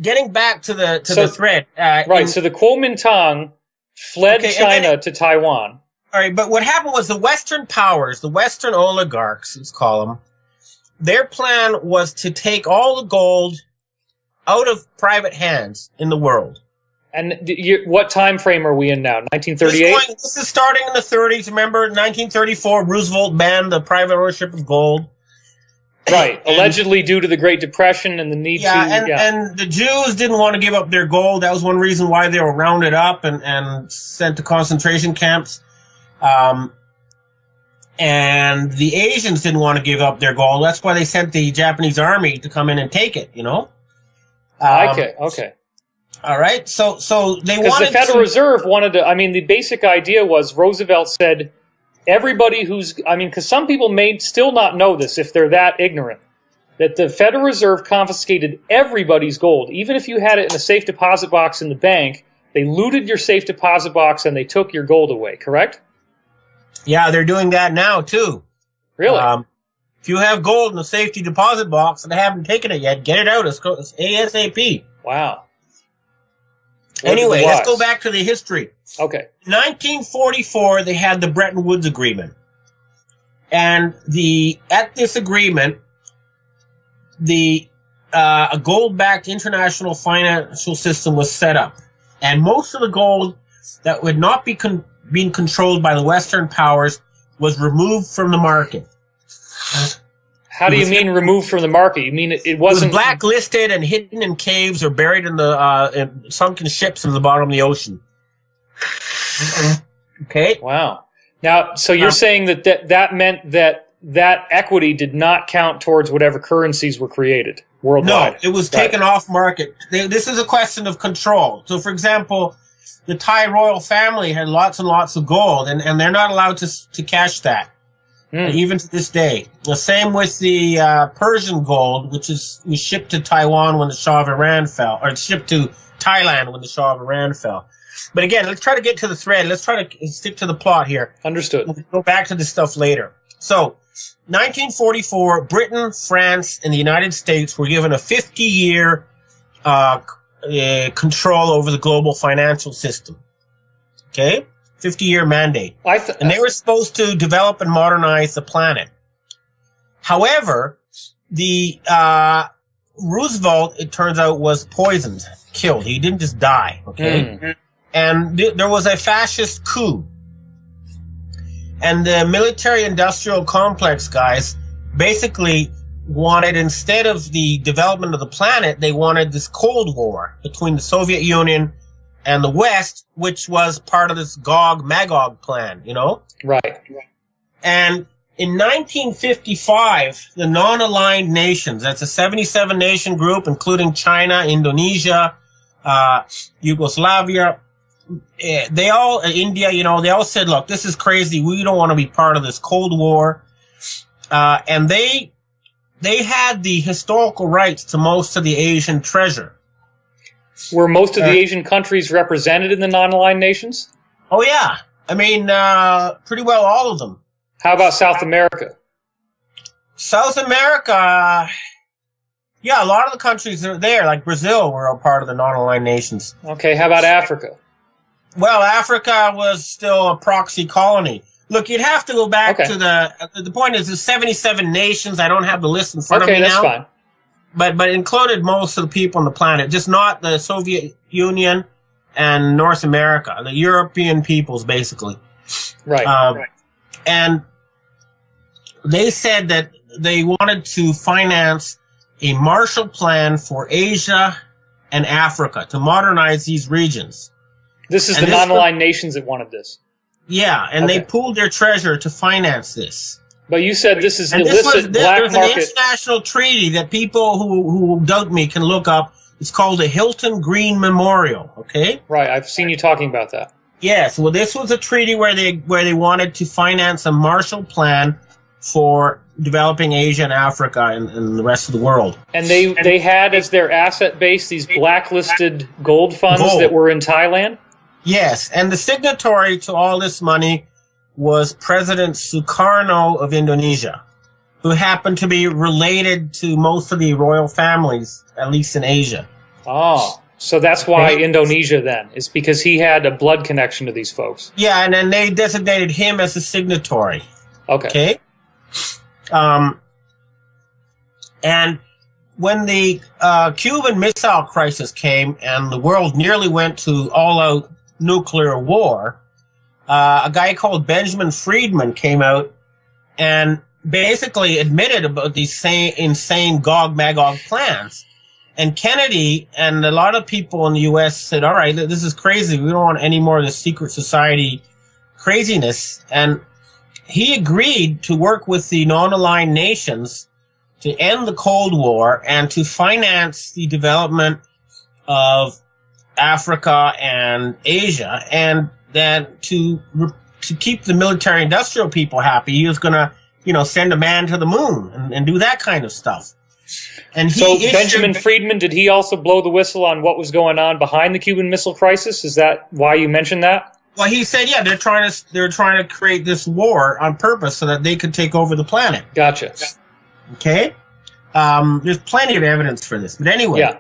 [SPEAKER 2] getting back to the thread.
[SPEAKER 1] Right, so the Kuomintang fled China to Taiwan.
[SPEAKER 2] All right, but what happened was the Western powers, the Western oligarchs, let's call them, their plan was to take all the gold out of private hands in the world.
[SPEAKER 1] And what time frame are we in now? 1938?
[SPEAKER 2] This is starting in the 30s. Remember, 1934, Roosevelt banned the private ownership of gold.
[SPEAKER 1] Right, allegedly due to the Great Depression and the need to...
[SPEAKER 2] And the Jews didn't want to give up their gold. That was one reason why they were rounded up and sent to concentration camps. And the Asians didn't want to give up their gold. That's why they sent the Japanese army to come in and take it, you know?
[SPEAKER 1] Okay.
[SPEAKER 2] All right, so they wanted to...
[SPEAKER 1] Because the Federal Reserve wanted to... I mean, the basic idea was Roosevelt said... Everybody who's, I mean, because some people may still not know this if they're that ignorant, that the Federal Reserve confiscated everybody's gold. Even if you had it in a safe deposit box in the bank, they looted your safe deposit box and they took your gold away, correct?
[SPEAKER 2] Yeah, they're doing that now, too.
[SPEAKER 1] Really?
[SPEAKER 2] If you have gold in a safety deposit box and they haven't taken it yet, get it out as ASAP.
[SPEAKER 1] Wow.
[SPEAKER 2] Anyway, let's go back to the history.
[SPEAKER 1] Okay.
[SPEAKER 2] 1944, they had the Bretton Woods Agreement. And at this agreement, a gold-backed international financial system was set up. And most of the gold that would not be being controlled by the Western powers was removed from the market.
[SPEAKER 1] How do you mean removed from the market? You mean it wasn't...
[SPEAKER 2] It was blacklisted and hidden in caves or buried in the sunken ships in the bottom of the ocean. Okay?
[SPEAKER 1] Wow. Now, so you're saying that meant that equity did not count towards whatever currencies were created worldwide?
[SPEAKER 2] No, it was taken off market. This is a question of control. So, for example, the Thai royal family had lots and lots of gold, and they're not allowed to cash that. Even to this day. The same with the Persian gold, which was shipped to Taiwan when the Shah of Iran fell, or shipped to Thailand when the Shah of Iran fell. But again, let's try to get to the thread. Let's try to stick to the plot here.
[SPEAKER 1] Understood.
[SPEAKER 2] We'll go back to this stuff later. So, 1944, Britain, France, and the United States were given a 50-year control over the global financial system. Okay? 50-year mandate. And they were supposed to develop and modernize the planet. However, the Roosevelt, it turns out, was poisoned, killed. He didn't just die, okay? And there was a fascist coup. And the military-industrial complex guys basically wanted, instead of the development of the planet, they wanted this Cold War between the Soviet Union and the West, which was part of this Gog-Magog plan, you know?
[SPEAKER 1] Right.
[SPEAKER 2] And in 1955, the non-aligned nations, that's a 77-nation group, including China, Indonesia, Yugoslavia, India, you know, they all said, look, this is crazy. We don't want to be part of this Cold War. And they had the historical rights to most of the Asian treasure.
[SPEAKER 1] Were most of the Asian countries represented in the non-aligned nations?
[SPEAKER 2] Oh, yeah. I mean, pretty well all of them.
[SPEAKER 1] How about South America?
[SPEAKER 2] South America, yeah, a lot of the countries are there, like Brazil, were a part of the non-aligned nations.
[SPEAKER 1] Okay, how about Africa?
[SPEAKER 2] Well, Africa was still a proxy colony. Look, you'd have to go back to the point is there's 77 nations. I don't have the list in front of me now.
[SPEAKER 1] Okay, that's fine.
[SPEAKER 2] But included most of the people on the planet, just not the Soviet Union and North America, the European peoples, basically.
[SPEAKER 1] Right.
[SPEAKER 2] And they said that they wanted to finance a Marshall Plan for Asia and Africa to modernize these regions.
[SPEAKER 1] This is the non-aligned nations that wanted this.
[SPEAKER 2] Yeah, and they pooled their treasure to finance this.
[SPEAKER 1] But you said this is illicit black market.
[SPEAKER 2] There's an international treaty that people who doubt me can look up. It's called the Hilton Green Memorial, okay?
[SPEAKER 1] Right, I've seen you talking about that.
[SPEAKER 2] Yes, well, this was a treaty where they wanted to finance a Marshall Plan for developing Asia and Africa and the rest of the world.
[SPEAKER 1] And they had as their asset base these blacklisted gold funds that were in Thailand?
[SPEAKER 2] Yes, and the signatory to all this money was President Sukarno of Indonesia, who happened to be related to most of the royal families, at least in Asia.
[SPEAKER 1] Oh, so that's why Indonesia then. It's because he had a blood connection to these folks.
[SPEAKER 2] Yeah, and then they designated him as a signatory.
[SPEAKER 1] Okay.
[SPEAKER 2] And when the Cuban Missile Crisis came and the world nearly went to all-out nuclear war, a guy called Benjamin Friedman came out and basically admitted about these insane Gog-Magog plans. And Kennedy and a lot of people in the U.S. said, all right, this is crazy. We don't want any more of this secret society craziness. And he agreed to work with the non-aligned nations to end the Cold War and to finance the development of Africa and Asia, and then to keep the military-industrial people happy, he was going to, send a man to the moon and do that kind of stuff. And
[SPEAKER 1] Benjamin Friedman, did he also blow the whistle on what was going on behind the Cuban Missile Crisis? Is that why you mentioned that?
[SPEAKER 2] Well, he said, yeah, they're trying to create this war on purpose so that they could take over the planet.
[SPEAKER 1] Gotcha.
[SPEAKER 2] Okay? There's plenty of evidence for this. But anyway,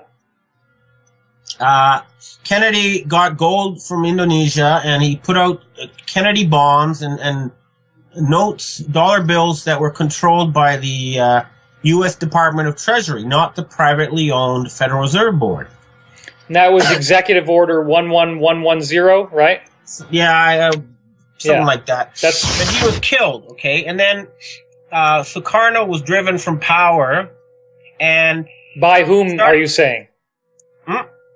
[SPEAKER 2] Kennedy got gold from Indonesia, and he put out Kennedy bonds and notes, dollar bills that were controlled by the U.S. Department of Treasury, not the privately owned Federal Reserve Board.
[SPEAKER 1] And that was Executive Order 11110, right?
[SPEAKER 2] Yeah, something like that. But he was killed, okay? And then Sukarno was driven from power, and...
[SPEAKER 1] By whom are you saying?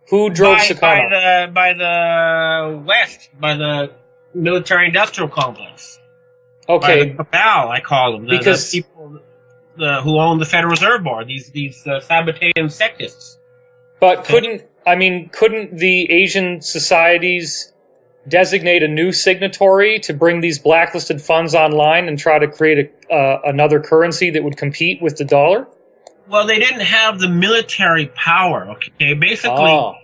[SPEAKER 1] Who drove Sukarno?
[SPEAKER 2] By the West, by the military-industrial complex.
[SPEAKER 1] Okay.
[SPEAKER 2] By the cabal, I call them.
[SPEAKER 1] Because
[SPEAKER 2] the people who own the Federal Reserve Board, these Sabbatean sectists.
[SPEAKER 1] But couldn't the Asian societies designate a new signatory to bring these blacklisted funds online and try to create another currency that would compete with the dollar?
[SPEAKER 2] Well, they didn't have the military power, okay? Basically,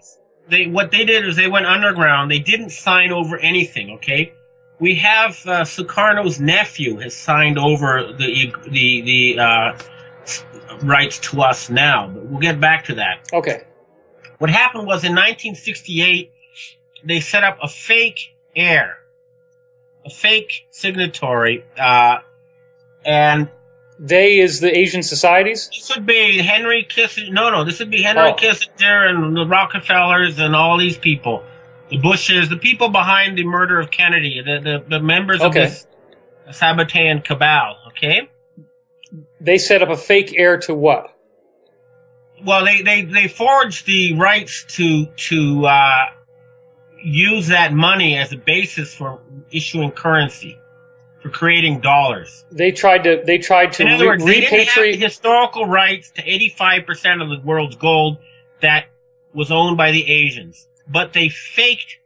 [SPEAKER 2] what they did is they went underground. They didn't sign over anything, okay? We have Sukarno's nephew has signed over the rights to us now, but we'll get back to that.
[SPEAKER 1] Okay.
[SPEAKER 2] What happened was in 1968, they set up a fake heir, a fake signatory, and
[SPEAKER 1] they is the Asian societies?
[SPEAKER 2] This would be Henry Kissinger. No, this would be Henry Kissinger and the Rockefellers and all these people. The Bushes, the people behind the murder of Kennedy, the members of this Sabbatean cabal, okay?
[SPEAKER 1] They set up a fake heir to what?
[SPEAKER 2] Well, they forged the rights to use that money as a basis for issuing currency, for creating dollars. They tried to
[SPEAKER 1] in
[SPEAKER 2] other words, they didn't have the historical rights to 85% of the world's gold that was owned by the Asians. But they faked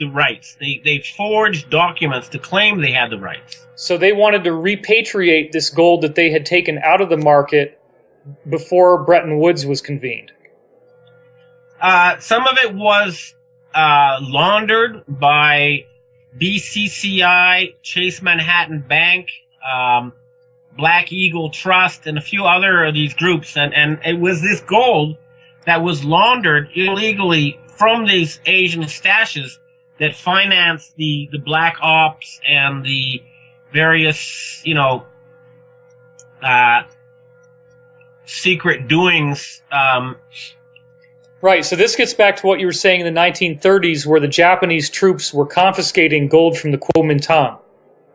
[SPEAKER 2] the rights. They forged documents to claim they had the rights.
[SPEAKER 1] So they wanted to repatriate this gold that they had taken out of the market before Bretton Woods was convened.
[SPEAKER 2] Some of it was laundered by BCCI, Chase Manhattan Bank, Black Eagle Trust, and a few other of these groups. And it was this gold that was laundered illegally from these Asian stashes that financed the black ops and the various, secret doings.
[SPEAKER 1] Right, so this gets back to what you were saying in the 1930s, where the Japanese troops were confiscating gold from the Kuomintang.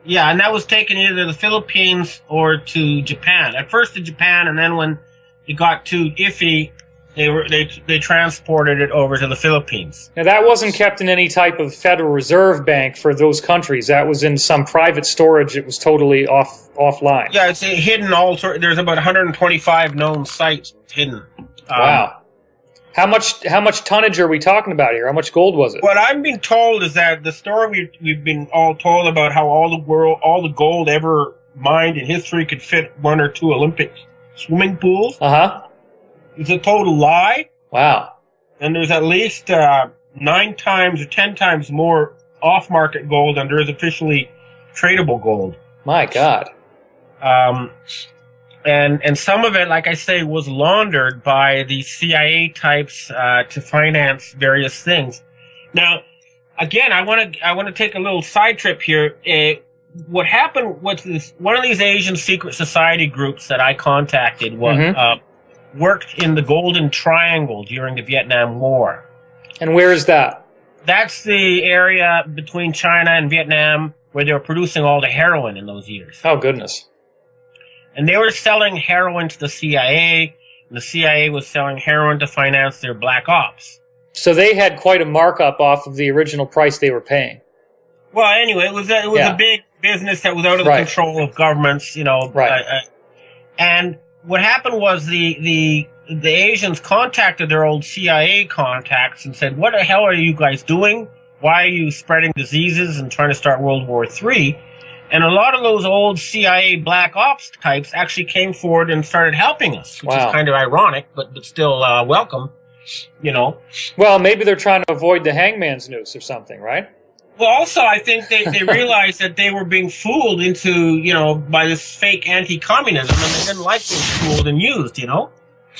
[SPEAKER 2] Yeah, and that was taken either to the Philippines or to Japan. At first to Japan, and then when it got too iffy, they transported it over to the Philippines.
[SPEAKER 1] Now that wasn't kept in any type of Federal Reserve Bank for those countries. That was in some private storage. It was totally offline.
[SPEAKER 2] Yeah, it's a hidden there's about 125 known sites hidden.
[SPEAKER 1] Wow. How much tonnage are we talking about here? How much gold was it?
[SPEAKER 2] What I'm being told is that the story we've been all told about how all the gold ever mined in history could fit one or two Olympic swimming pools. It's a total lie.
[SPEAKER 1] Wow.
[SPEAKER 2] And there's at least 9 times or 10 times more off-market gold than there is officially tradable gold.
[SPEAKER 1] My God.
[SPEAKER 2] And some of it, like I say, was laundered by the CIA types to finance various things. Now, again, I want to take a little side trip here. What happened with one of these Asian secret society groups that I contacted was worked in the Golden Triangle during the Vietnam War.
[SPEAKER 1] And where is that?
[SPEAKER 2] That's the area between China and Vietnam where they were producing all the heroin in those years.
[SPEAKER 1] Oh, goodness.
[SPEAKER 2] And they were selling heroin to the CIA, and the CIA was selling heroin to finance their black ops.
[SPEAKER 1] So they had quite a markup off of the original price they were paying.
[SPEAKER 2] Well, anyway, it was a big business that was out of the control of governments, and what happened was the Asians contacted their old CIA contacts and said, "What the hell are you guys doing? Why are you spreading diseases and trying to start World War III?" And a lot of those old CIA black ops types actually came forward and started helping us, which is kind of ironic, but still welcome,
[SPEAKER 1] Well, maybe they're trying to avoid the hangman's noose or something, right?
[SPEAKER 2] Well, also, I think they realized that they were being fooled into, by this fake anti-communism, and they didn't like being fooled and used,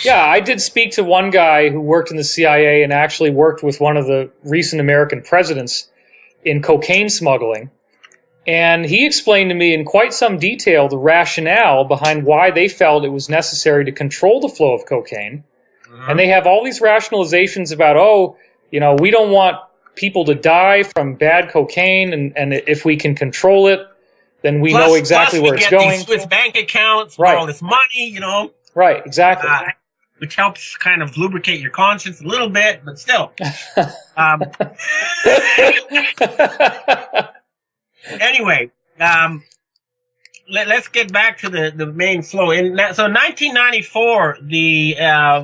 [SPEAKER 1] Yeah, I did speak to one guy who worked in the CIA and actually worked with one of the recent American presidents in cocaine smuggling. And he explained to me in quite some detail the rationale behind why they felt it was necessary to control the flow of cocaine. Mm-hmm. And they have all these rationalizations about, we don't want people to die from bad cocaine, and if we can control it, then we know exactly where it's going.
[SPEAKER 2] These Swiss bank accounts with all this money,
[SPEAKER 1] Right, exactly.
[SPEAKER 2] Which helps kind of lubricate your conscience a little bit, but still. Anyway, let's get back to the main flow. So in 1994, the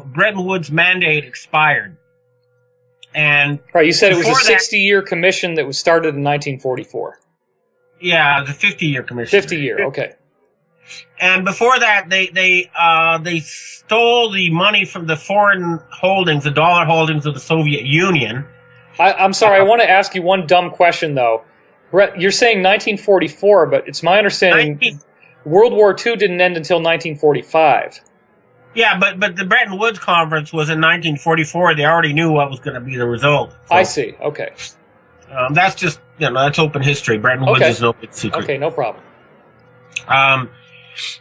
[SPEAKER 2] Bretton Woods mandate expired. And
[SPEAKER 1] right, you said it was a 60-year commission that was started in 1944.
[SPEAKER 2] Yeah, the 50-year commission.
[SPEAKER 1] 50-year, okay.
[SPEAKER 2] And before that, they stole the money from the foreign holdings, the dollar holdings of the Soviet Union.
[SPEAKER 1] I'm sorry, I want to ask you one dumb question, though. Brett, you're saying 1944, but it's my understanding World War II didn't end until 1945.
[SPEAKER 2] Yeah, but the Bretton Woods Conference was in 1944. They already knew what was going to be the result. So,
[SPEAKER 1] I see. Okay.
[SPEAKER 2] That's just, that's open history. Bretton Woods is no big secret.
[SPEAKER 1] Okay, no problem.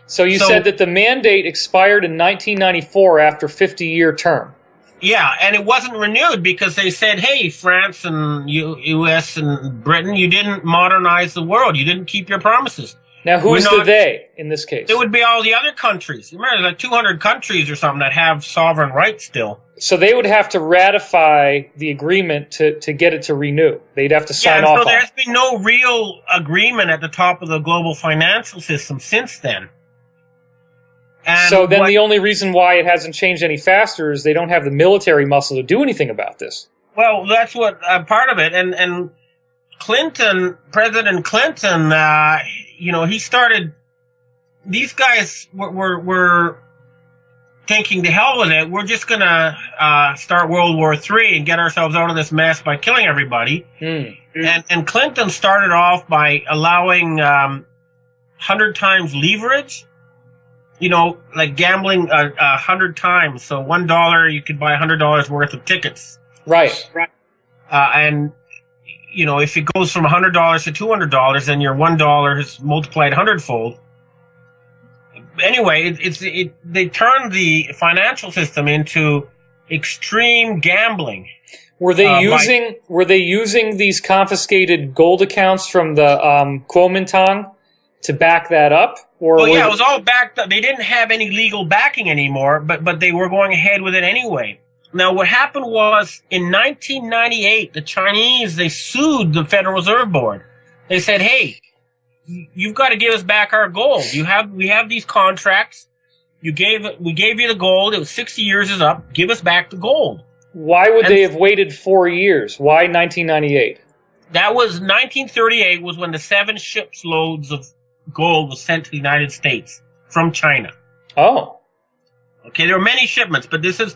[SPEAKER 1] So you said that the mandate expired in 1994 after 50-year term.
[SPEAKER 2] Yeah, and it wasn't renewed because they said, hey, France and U.S. and Britain, you didn't modernize the world. You didn't keep your promises.
[SPEAKER 1] Now, who's the they in this case?
[SPEAKER 2] It would be all the other countries. Remember, there's like 200 countries or something that have sovereign rights still.
[SPEAKER 1] So they would have to ratify the agreement to get it to renew. They'd have to sign off on it.
[SPEAKER 2] So there's been no real agreement at the top of the global financial system since then. And
[SPEAKER 1] so then the only reason why it hasn't changed any faster is they don't have the military muscle to do anything about this.
[SPEAKER 2] Well, that's what part of it. And President Clinton, he started. These guys were thinking, to hell with it. We're just gonna start World War III and get ourselves out of this mess by killing everybody. And Clinton started off by allowing 100 times leverage. Like gambling 100 times. So $1 you could buy $100 worth of tickets.
[SPEAKER 1] Right.
[SPEAKER 2] And if it goes from $100 to $200, then your $1 is multiplied 100-fold. Anyway, they turned the financial system into extreme gambling.
[SPEAKER 1] Were they using these confiscated gold accounts from the Kuomintang to back that up? Or
[SPEAKER 2] it was all backed up. They didn't have any legal backing anymore, but they were going ahead with it anyway. Now, what happened was, in 1998, the Chinese, they sued the Federal Reserve Board. They said, hey, you've got to give us back our gold. We have these contracts. We gave you the gold. It was 60 years is up. Give us back the gold.
[SPEAKER 1] Why would they have waited 4 years? Why 1998?
[SPEAKER 2] That was 1938 was when the 7 ships loads of gold was sent to the United States from China.
[SPEAKER 1] Oh.
[SPEAKER 2] Okay, there were many shipments, but this is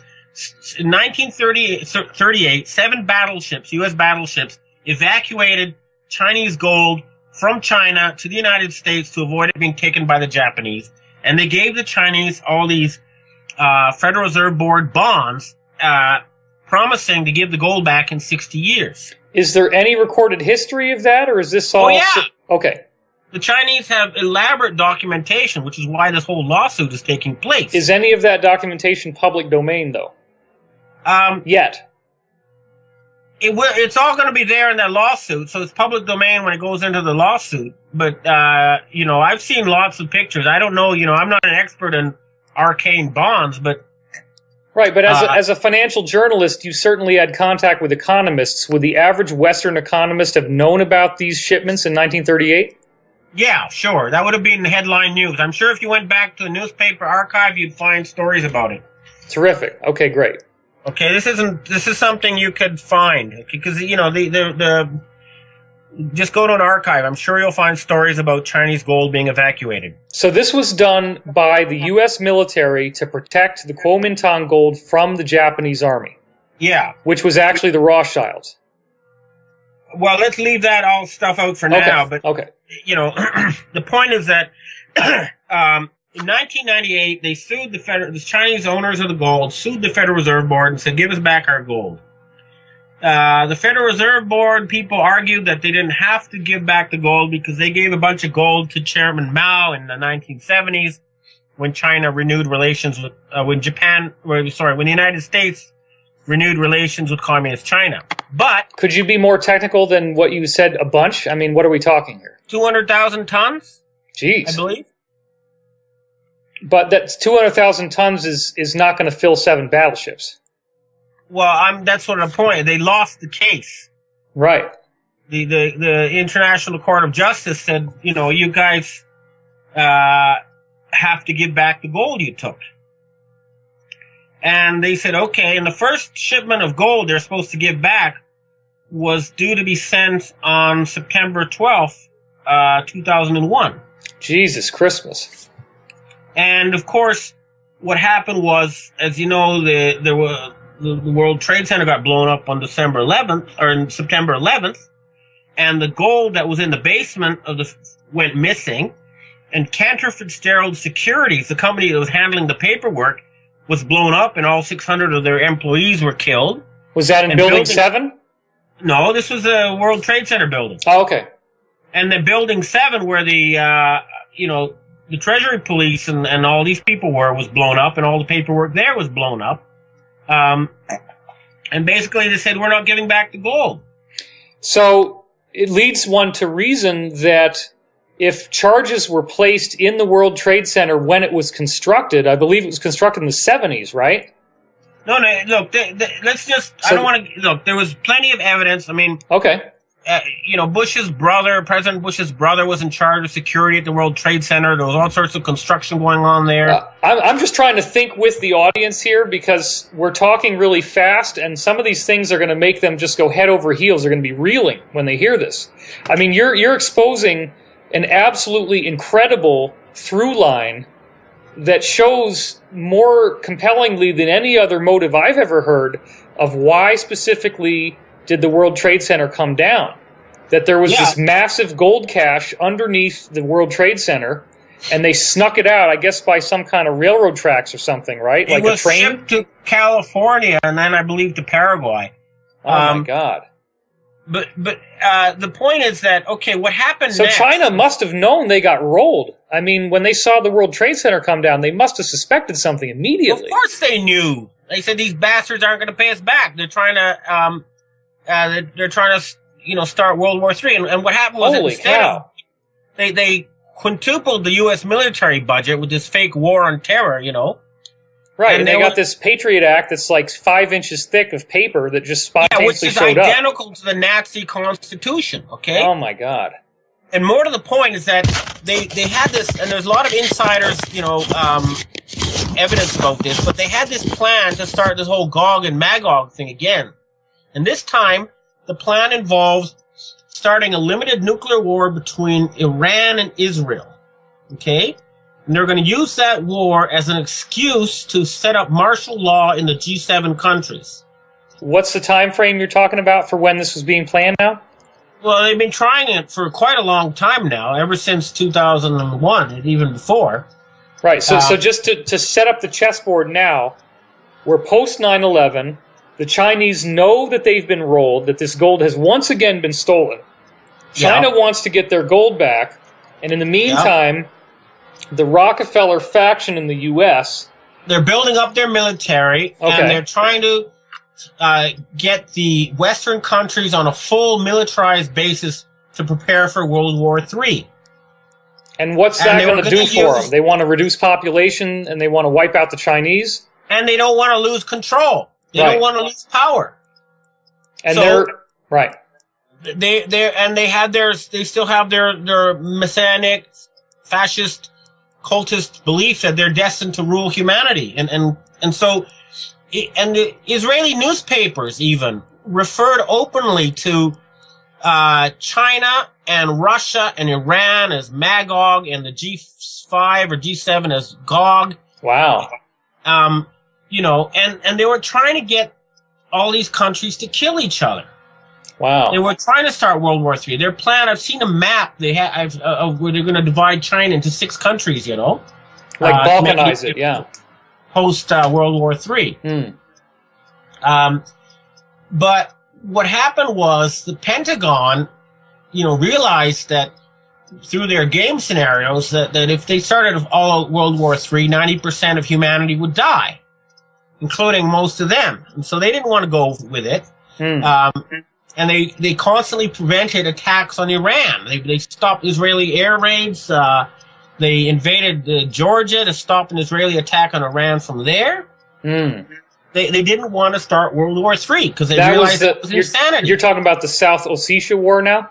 [SPEAKER 2] in 1938, 7 battleships, U.S. battleships, evacuated Chinese gold from China to the United States to avoid it being taken by the Japanese. And they gave the Chinese all these Federal Reserve Board bonds promising to give the gold back in 60 years.
[SPEAKER 1] Is there any recorded history of that, or is this all...
[SPEAKER 2] Oh, yeah.
[SPEAKER 1] Okay.
[SPEAKER 2] The Chinese have elaborate documentation, which is why this whole lawsuit is taking place.
[SPEAKER 1] Is any of that documentation public domain, though? Yet.
[SPEAKER 2] It's all going to be there in that lawsuit, so it's public domain when it goes into the lawsuit. But, I've seen lots of pictures. I don't know, I'm not an expert in arcane bonds, but...
[SPEAKER 1] Right, but as a financial journalist, you certainly had contact with economists. Would the average Western economist have known about these shipments in 1938?
[SPEAKER 2] Yeah, sure. That would have been headline news. I'm sure if you went back to the newspaper archive, you'd find stories about it.
[SPEAKER 1] Terrific. Okay, great.
[SPEAKER 2] Okay, this is something you could find because just go to an archive. I'm sure you'll find stories about Chinese gold being evacuated.
[SPEAKER 1] So this was done by the U.S. military to protect the Kuomintang gold from the Japanese army.
[SPEAKER 2] Yeah,
[SPEAKER 1] which was actually the Rothschilds.
[SPEAKER 2] Well, let's leave that all stuff out for now. But you know, the point is that in 1998 they sued the Chinese owners of the gold, sued the Federal Reserve Board, and said, "Give us back our gold." The Federal Reserve Board people argued that they didn't have to give back the gold because they gave a bunch of gold to Chairman Mao in the 1970s when China renewed relations with when the United States renewed relations with communist China. But
[SPEAKER 1] could you be more technical than what you said? A bunch? I mean, what are we talking here?
[SPEAKER 2] 200,000 tons.
[SPEAKER 1] Jeez,
[SPEAKER 2] I believe.
[SPEAKER 1] But that's 200,000 tons is not going to fill 7 battleships.
[SPEAKER 2] Well, that's sort of the point. They lost the case.
[SPEAKER 1] Right.
[SPEAKER 2] The International Court of Justice said, you know, you guys have to give back the gold you took. And they said, okay, and the first shipment of gold they're supposed to give back was due to be sent on September 12th, 2001.
[SPEAKER 1] Jesus Christmas.
[SPEAKER 2] And, of course, what happened was, as you know, the World Trade Center got blown up on September 11th, and the gold that was in the basement went missing, and Cantor Fitzgerald Securities, the company that was handling the paperwork, was blown up, and all 600 of their employees were killed.
[SPEAKER 1] Was that in Building 7?
[SPEAKER 2] No, this was the World Trade Center building.
[SPEAKER 1] Oh, okay.
[SPEAKER 2] And the Building 7, where the Treasury Police and all these people was blown up, and all the paperwork there was blown up. And basically they said, we're not giving back the gold. So it leads one to reason that if charges were placed in the World Trade Center when it was constructed, I believe it was constructed in the 70s, right? No, look, let's just, I don't want to, look, there was plenty of evidence. I mean,
[SPEAKER 1] okay.
[SPEAKER 2] President Bush's brother was in charge of security at the World Trade Center. There was all sorts of construction going on there.
[SPEAKER 1] I'm just trying to think with the audience here because we're talking really fast, and some of these things are going to make them just go head over heels. They're going to be reeling when they hear this. I mean, you're exposing an absolutely incredible through line that shows more compellingly than any other motive I've ever heard of why specifically did the World Trade Center come down. That there was this massive gold cache underneath the World Trade Center, and they snuck it out, I guess, by some kind of railroad tracks or something, right?
[SPEAKER 2] Like a train? It was shipped to California and then, I believe, to Paraguay.
[SPEAKER 1] Oh, my God.
[SPEAKER 2] But the point is that, okay, what happened
[SPEAKER 1] next? So China must have known they got rolled. I mean, when they saw the World Trade Center come down, they must have suspected something immediately.
[SPEAKER 2] Of course they knew. They said these bastards aren't going to pay us back. They're trying to... they're trying to, start World War III. And what happened was they quintupled the U.S. military budget with this fake war on terror,
[SPEAKER 1] Right, and they got this Patriot Act that's like 5 inches thick of paper that just spontaneously showed up.
[SPEAKER 2] Which is identical to the Nazi Constitution, okay?
[SPEAKER 1] Oh, my God.
[SPEAKER 2] And more to the point is that they had this, and there's a lot of insiders, evidence about this, but they had this plan to start this whole Gog and Magog thing again. And this time, the plan involves starting a limited nuclear war between Iran and Israel. Okay? And they're going to use that war as an excuse to set up martial law in the G7 countries.
[SPEAKER 1] What's the time frame you're talking about for when this was being planned now?
[SPEAKER 2] Well, they've been trying it for quite a long time now, ever since 2001, and even before.
[SPEAKER 1] Right, so just to set up the chessboard now, we're post 9/11. The Chinese know that they've been rolled, that this gold has once again been stolen. China wants to get their gold back, and in the meantime, the Rockefeller faction in the U.S.
[SPEAKER 2] They're building up their military, and they're trying to get the Western countries on a full militarized basis to prepare for World War III.
[SPEAKER 1] And what's that going to do for them? They want to reduce population, and they want to wipe out the Chinese?
[SPEAKER 2] And they don't want to lose control. They don't want to lose power.
[SPEAKER 1] And they're right.
[SPEAKER 2] They still have their messianic, fascist, cultist belief that they're destined to rule humanity. And so the Israeli newspapers even referred openly to China and Russia and Iran as Magog and the G5 or G7 as Gog.
[SPEAKER 1] Wow.
[SPEAKER 2] And they were trying to get all these countries to kill each other.
[SPEAKER 1] Wow.
[SPEAKER 2] They were trying to start World War III. Their plan, I've seen a map they have of where they're going to divide China into 6 countries, you know.
[SPEAKER 1] Like balkanize it, yeah.
[SPEAKER 2] Post World War III. But what happened was the Pentagon, you know, realized that through their game scenarios that if they started all World War III, 90% of humanity would die, including most of them. And so they didn't want to go with it. And they constantly prevented attacks on Iran. They stopped Israeli air raids. They invaded Georgia to stop an Israeli attack on Iran from there. They didn't want to start World War III because they realized it was insanity.
[SPEAKER 1] You're talking about the South Ossetia War now?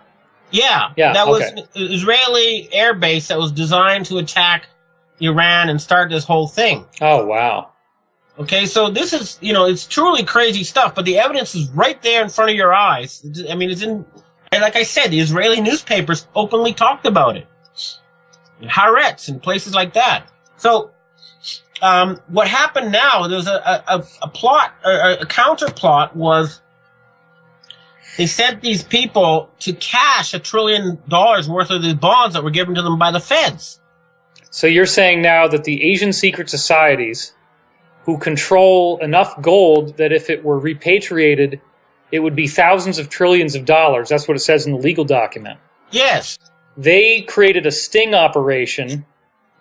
[SPEAKER 2] Yeah. That was an Israeli air base that was designed to attack Iran and start this whole thing.
[SPEAKER 1] Oh, wow.
[SPEAKER 2] Okay, so this is, you know, it's truly crazy stuff, but the evidence is right there in front of your eyes. I mean, it's in, and like I said, the Israeli newspapers openly talked about it. Haaretz and places like that. So, what happened now, there's a plot, a counter plot was they sent these people to cash $1 trillion worth of the bonds that were given to them by the feds.
[SPEAKER 1] So you're saying now that the Asian secret societies, who control enough gold that if it were repatriated, it would be thousands of trillions of dollars. That's what it says in the legal document.
[SPEAKER 2] Yes.
[SPEAKER 1] They created a sting operation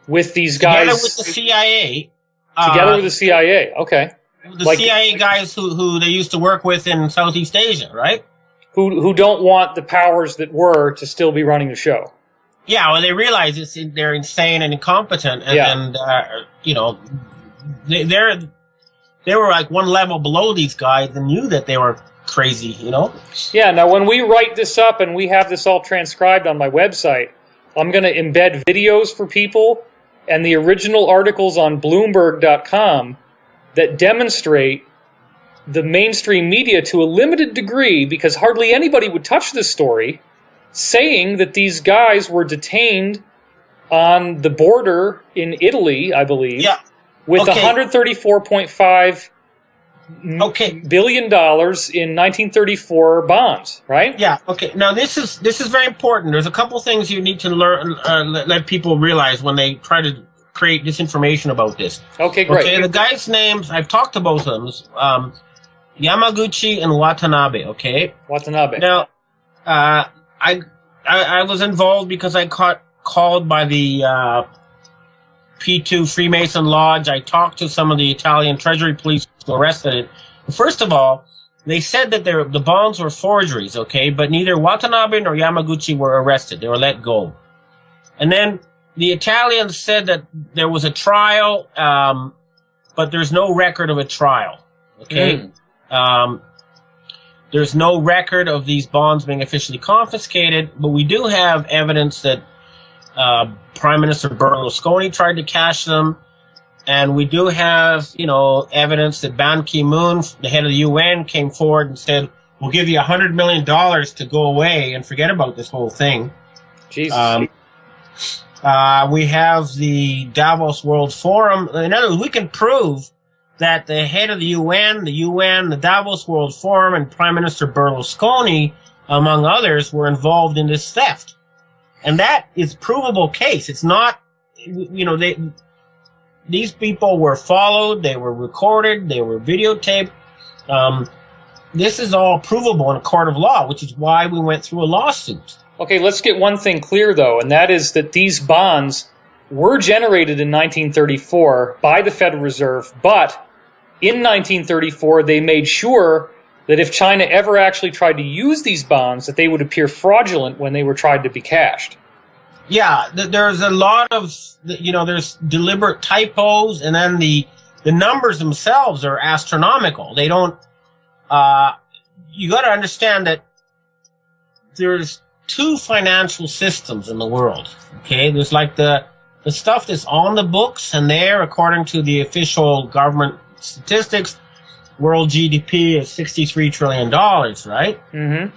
[SPEAKER 1] with these guys.
[SPEAKER 2] Together with the CIA.
[SPEAKER 1] Together with the CIA, okay.
[SPEAKER 2] The CIA guys who they used to work with in Southeast Asia, right?
[SPEAKER 1] Who don't want the powers that were to still be running the show.
[SPEAKER 2] Yeah, well, they realize they're insane and incompetent, and you know, they were like one level below these guys and knew that they were crazy, you know?
[SPEAKER 1] Yeah, now when we write this up and we have this all transcribed on my website, I'm going to embed videos for people and the original articles on Bloomberg.com that demonstrate the mainstream media to a limited degree, because hardly anybody would touch this story, saying that these guys were detained on the border in Italy, I believe, with $134.5 billion in 1934 bonds, right?
[SPEAKER 2] Yeah. Okay. Now this is very important. There's a couple things you need to learn, let people realize when they try to create disinformation about this.
[SPEAKER 1] Okay, great.
[SPEAKER 2] Okay, the guys' names, I've talked to both of them, Yamaguchi and Watanabe. Okay.
[SPEAKER 1] Watanabe.
[SPEAKER 2] Now, I was involved because I called by the P2 Freemason Lodge. I talked to some of the Italian Treasury police who arrested it. First of all, they said that the bonds were forgeries, okay, but neither Watanabe nor Yamaguchi were arrested. They were let go. And then the Italians said that there was a trial, but there's no record of a trial, okay? There's no record of these bonds being officially confiscated, but we do have evidence that Prime Minister Berlusconi tried to cash them, and we do have, you know, evidence that Ban Ki-moon, the head of the UN, came forward and said, "We'll give you $100 million to go away and forget about this whole thing."
[SPEAKER 1] Jesus.
[SPEAKER 2] We have the Davos World Forum. In other words, we can prove that the head of the UN, the Davos World Forum, and Prime Minister Berlusconi, among others, were involved in this theft. And that is provable case. It's not, you know, these people were followed, they were recorded, they were videotaped. This is all provable in a court of law, which is why we went through a lawsuit.
[SPEAKER 1] Okay, let's get one thing clear, though, and that is that these bonds were generated in 1934 by the Federal Reserve, but in 1934 they made sure that if China ever actually tried to use these bonds, that they would appear fraudulent when they were tried to be cashed.
[SPEAKER 2] Yeah, there's a lot of, you know, there's deliberate typos, and then the numbers themselves are astronomical. They don't, you got to understand that there's two financial systems in the world, okay? There's like the stuff that's on the books, and there, according to the official government statistics, world GDP is $63 trillion, right? Mm-hmm.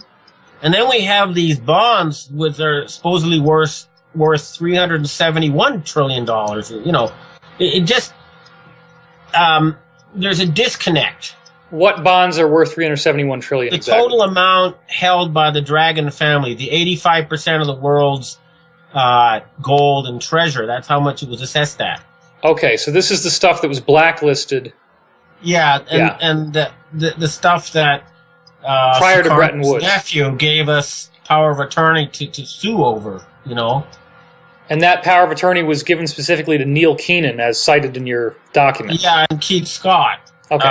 [SPEAKER 2] And then we have these bonds which are supposedly worth $371 trillion. You know, it just, there's a disconnect.
[SPEAKER 1] What bonds are worth $371 trillion?
[SPEAKER 2] The
[SPEAKER 1] exactly?
[SPEAKER 2] total amount held by the Dragon family, the 85% of the world's gold and treasure. That's how much it was assessed at.
[SPEAKER 1] Okay, so this is the stuff that was blacklisted.
[SPEAKER 2] Yeah, and the stuff that
[SPEAKER 1] prior to Bretton Woods,
[SPEAKER 2] nephew gave us power of attorney to sue over, you know.
[SPEAKER 1] And that power of attorney was given specifically to Neil Keenan, as cited in your document.
[SPEAKER 2] Yeah, and Keith Scott.
[SPEAKER 1] Okay.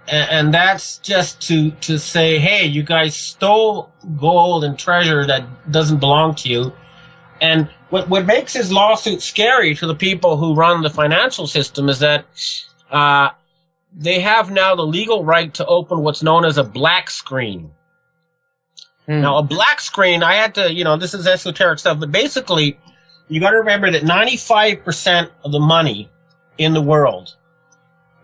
[SPEAKER 2] And that's just to say, hey, you guys stole gold and treasure that doesn't belong to you. And what makes his lawsuit scary to the people who run the financial system is that they have now the legal right to open what's known as a black screen. Now, a black screen, I had to, this is esoteric stuff, but basically, you got to remember that 95% of the money in the world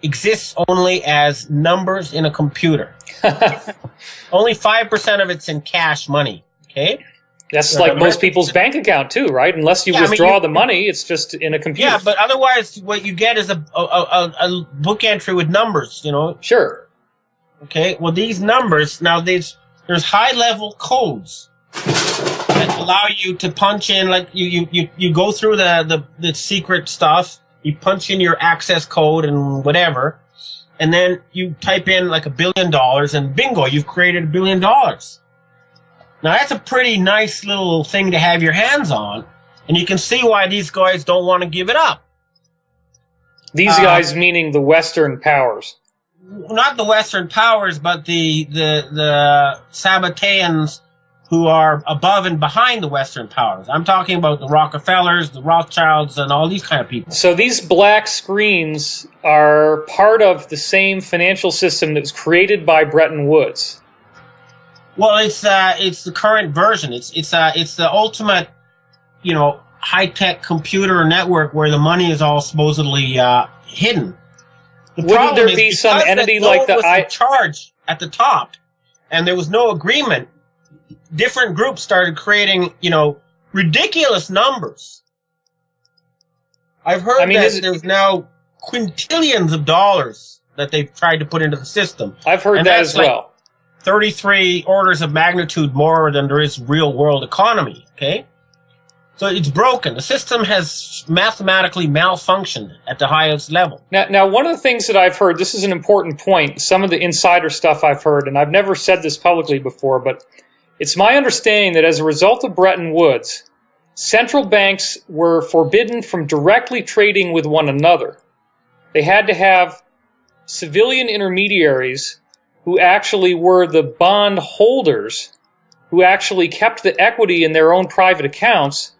[SPEAKER 2] exists only as numbers in a computer. Only 5% of it's in cash money, okay?
[SPEAKER 1] That's like most people's bank account too, right? Unless you withdraw the money, it's just in a computer.
[SPEAKER 2] Yeah, but otherwise what you get is a book entry with numbers,
[SPEAKER 1] Sure.
[SPEAKER 2] Okay, well these numbers, now there's high-level codes that allow you to punch in, like you go through the secret stuff, you punch in your access code and whatever, and then you type in like $1 billion and bingo, you've created $1 billion. Now that's a pretty nice little thing to have your hands on, and you can see why these guys don't want to give it up.
[SPEAKER 1] These guys meaning the Western powers.
[SPEAKER 2] Not the Western powers, but the Sabbateans who are above and behind the Western powers. I'm talking about the Rockefellers, the Rothschilds, and all these kind of people.
[SPEAKER 1] So these black screens are part of the same financial system that was created by Bretton Woods.
[SPEAKER 2] Well, it's the current version. It's the ultimate, high-tech computer network where the money is all supposedly hidden.
[SPEAKER 1] Wouldn't there be some entity like the
[SPEAKER 2] in charge at the top, and there was no agreement? Different groups started creating, ridiculous numbers. I've heard that there's now quintillions of dollars that they've tried to put into the system.
[SPEAKER 1] I've heard that as well.
[SPEAKER 2] 33 orders of magnitude more than there is real world economy, okay? So it's broken. The system has mathematically malfunctioned at the highest level.
[SPEAKER 1] Now, one of the things that I've heard, this is an important point, some of the insider stuff I've heard, and I've never said this publicly before, but it's my understanding that as a result of Bretton Woods, central banks were forbidden from directly trading with one another. They had to have civilian intermediaries who actually were the bond holders, who actually kept the equity in their own private accounts.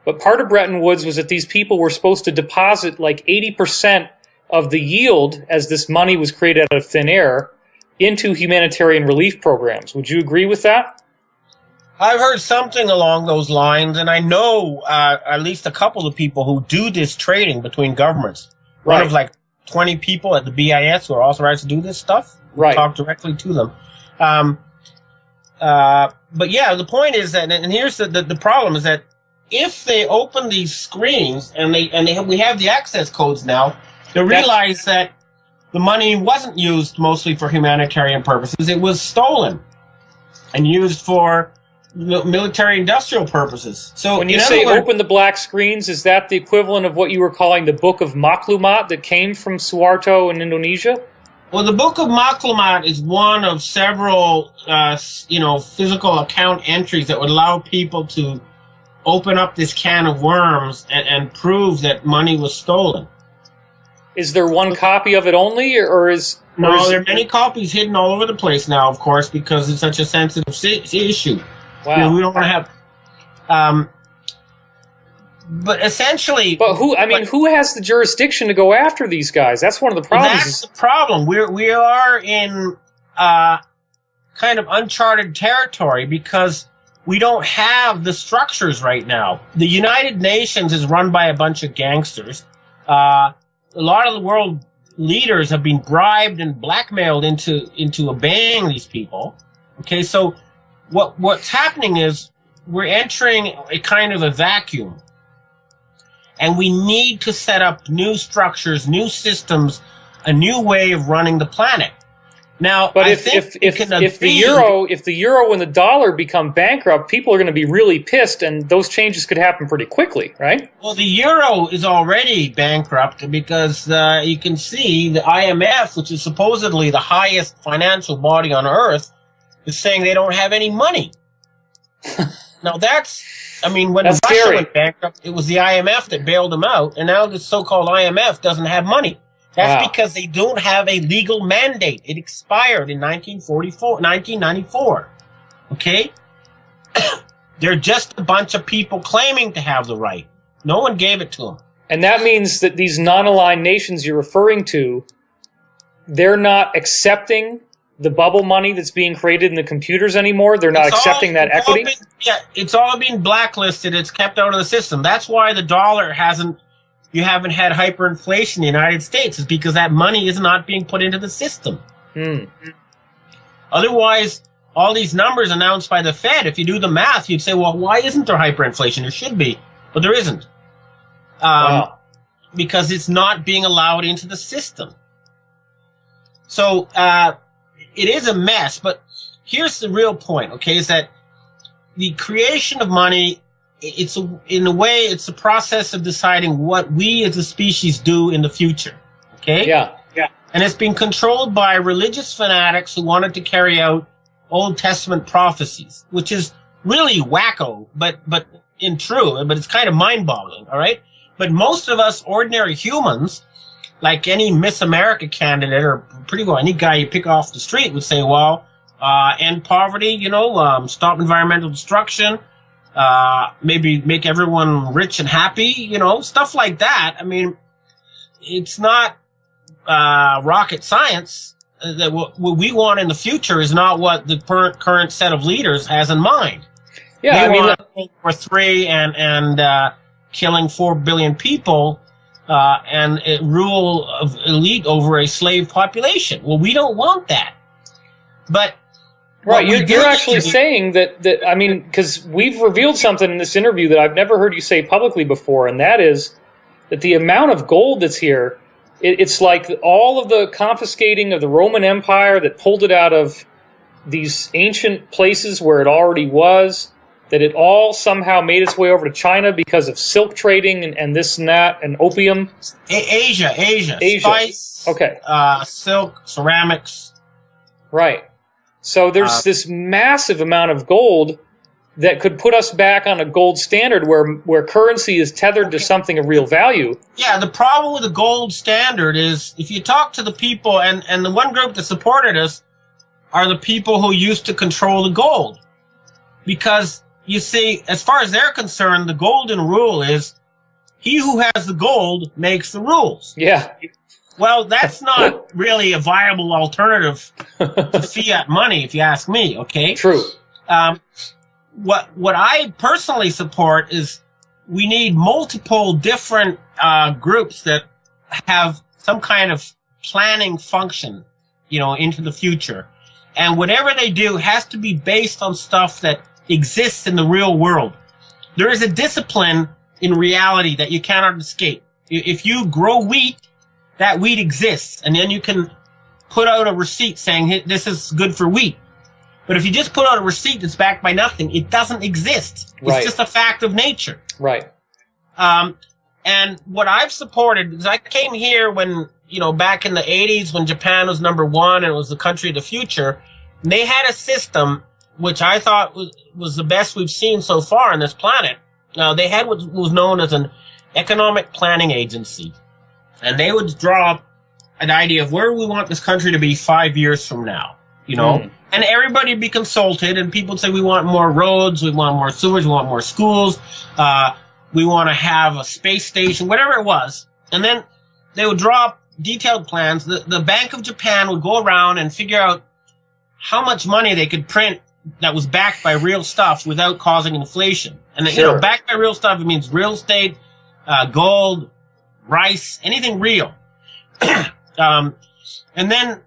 [SPEAKER 1] But part of Bretton Woods was that these people were supposed to deposit like 80% of the yield as this money was created out of thin air into humanitarian relief programs. Would you agree with that?
[SPEAKER 2] I've heard something along those lines, and I know at least a couple of people who do this trading between governments.
[SPEAKER 1] Right.
[SPEAKER 2] One of like 20 people at the BIS who are authorized to do this stuff.
[SPEAKER 1] Right.
[SPEAKER 2] Talk directly to them. But yeah, the point is that, and here's the problem is that if they open these screens and we have the access codes now, they realize that the money wasn't used mostly for humanitarian purposes. It was stolen and used for military industrial purposes. So
[SPEAKER 1] when you say open the black screens, is that the equivalent of what you were calling the Book of Maklumat that came from Suharto in Indonesia?
[SPEAKER 2] Well, the Book of Maklumat is one of several, physical account entries that would allow people to open up this can of worms and prove that money was stolen.
[SPEAKER 1] Is there one copy of it only, or is...
[SPEAKER 2] No, there are many copies hidden all over the place now, of course, because it's such a sensitive issue.
[SPEAKER 1] Wow.
[SPEAKER 2] We don't want to have... but essentially...
[SPEAKER 1] But who has the jurisdiction to go after these guys? That's one of the problems.
[SPEAKER 2] That's the problem. We are in kind of uncharted territory because we don't have the structures right now. The United Nations is run by a bunch of gangsters. A lot of the world leaders have been bribed and blackmailed into obeying these people. Okay, so what's happening is we're entering a kind of a vacuum. And we need to set up new structures, new systems a new way of running the planet. Now,
[SPEAKER 1] but if the euro and the dollar become bankrupt, people are going to be really pissed, and those changes could happen pretty quickly, right?
[SPEAKER 2] Well, the euro is already bankrupt because you can see the IMF, which is supposedly the highest financial body on earth, is saying they don't have any money. Now when Russia went bankrupt, it was the IMF that bailed them out, and now the so-called IMF doesn't have money. That's because they don't have a legal mandate. It expired in 1994. Okay? They're just a bunch of people claiming to have the right. No one gave it to them.
[SPEAKER 1] And that means that these non-aligned nations you're referring to, they're not accepting the bubble money that's being created in the computers anymore? They're not accepting that equity?
[SPEAKER 2] It's all been blacklisted. It's kept out of the system. That's why the dollar you haven't had hyperinflation in the United States, is because that money is not being put into the system. Otherwise, all these numbers announced by the Fed, if you do the math, you'd say, well, why isn't there hyperinflation? There should be, but there isn't. Because it's not being allowed into the system. So it is a mess, but here's the real point, okay, is that the creation of money, in a way, it's the process of deciding what we as a species do in the future. Okay?
[SPEAKER 1] Yeah.
[SPEAKER 2] And it's been controlled by religious fanatics who wanted to carry out Old Testament prophecies, which is really wacko, but it's kind of mind-boggling, all right? But most of us ordinary humans, like any Miss America candidate or pretty well any guy you pick off the street, would say, well, end poverty, stop environmental destruction, maybe make everyone rich and happy, stuff like that. I mean, it's not rocket science. That what we want in the future is not what the current set of leaders has in mind.
[SPEAKER 1] Yeah,
[SPEAKER 2] we want World War III and killing 4 billion people and a rule of elite over a slave population. Well, we don't want that. But
[SPEAKER 1] right, you're actually saying that I mean, because we've revealed something in this interview that I've never heard you say publicly before, and that is that the amount of gold that's here, it's like all of the confiscating of the Roman Empire that pulled it out of these ancient places where it already was, that it all somehow made its way over to China because of silk trading and this and that, and opium.
[SPEAKER 2] Asia. Spice,
[SPEAKER 1] okay.
[SPEAKER 2] Silk, ceramics.
[SPEAKER 1] Right. So there's this massive amount of gold that could put us back on a gold standard where currency is tethered to something of real value. Yeah,
[SPEAKER 2] the problem with the gold standard is if you talk to the people, and the one group that supported us are the people who used to control the gold. Because, you see, as far as they're concerned, the golden rule is he who has the gold makes the rules.
[SPEAKER 1] Yeah.
[SPEAKER 2] Well, that's not really a viable alternative to fiat money, if you ask me, okay?
[SPEAKER 1] True.
[SPEAKER 2] What I personally support is we need multiple different groups that have some kind of planning function, into the future. And whatever they do has to be based on stuff that exists in the real world. There is a discipline in reality that you cannot escape. If you grow wheat, that wheat exists, and then you can put out a receipt saying, hey, this is good for wheat. But if you just put out a receipt that's backed by nothing, it doesn't exist. It's just a fact of nature.
[SPEAKER 1] Right.
[SPEAKER 2] And what I've supported is I came here when, back in the 80s when Japan was #1 and it was the country of the future, and they had a system which I thought was the best we've seen so far on this planet. They had what was known as an economic planning agency. And they would draw up an idea of where we want this country to be 5 years from now, And everybody would be consulted, and people would say, we want more roads, we want more sewers, we want more schools, we want to have a space station, whatever it was. And then they would draw up detailed plans. The Bank of Japan would go around and figure out how much money they could print that was backed by real stuff without causing inflation. And, backed by real stuff, it means real estate, gold, rice, anything real. And then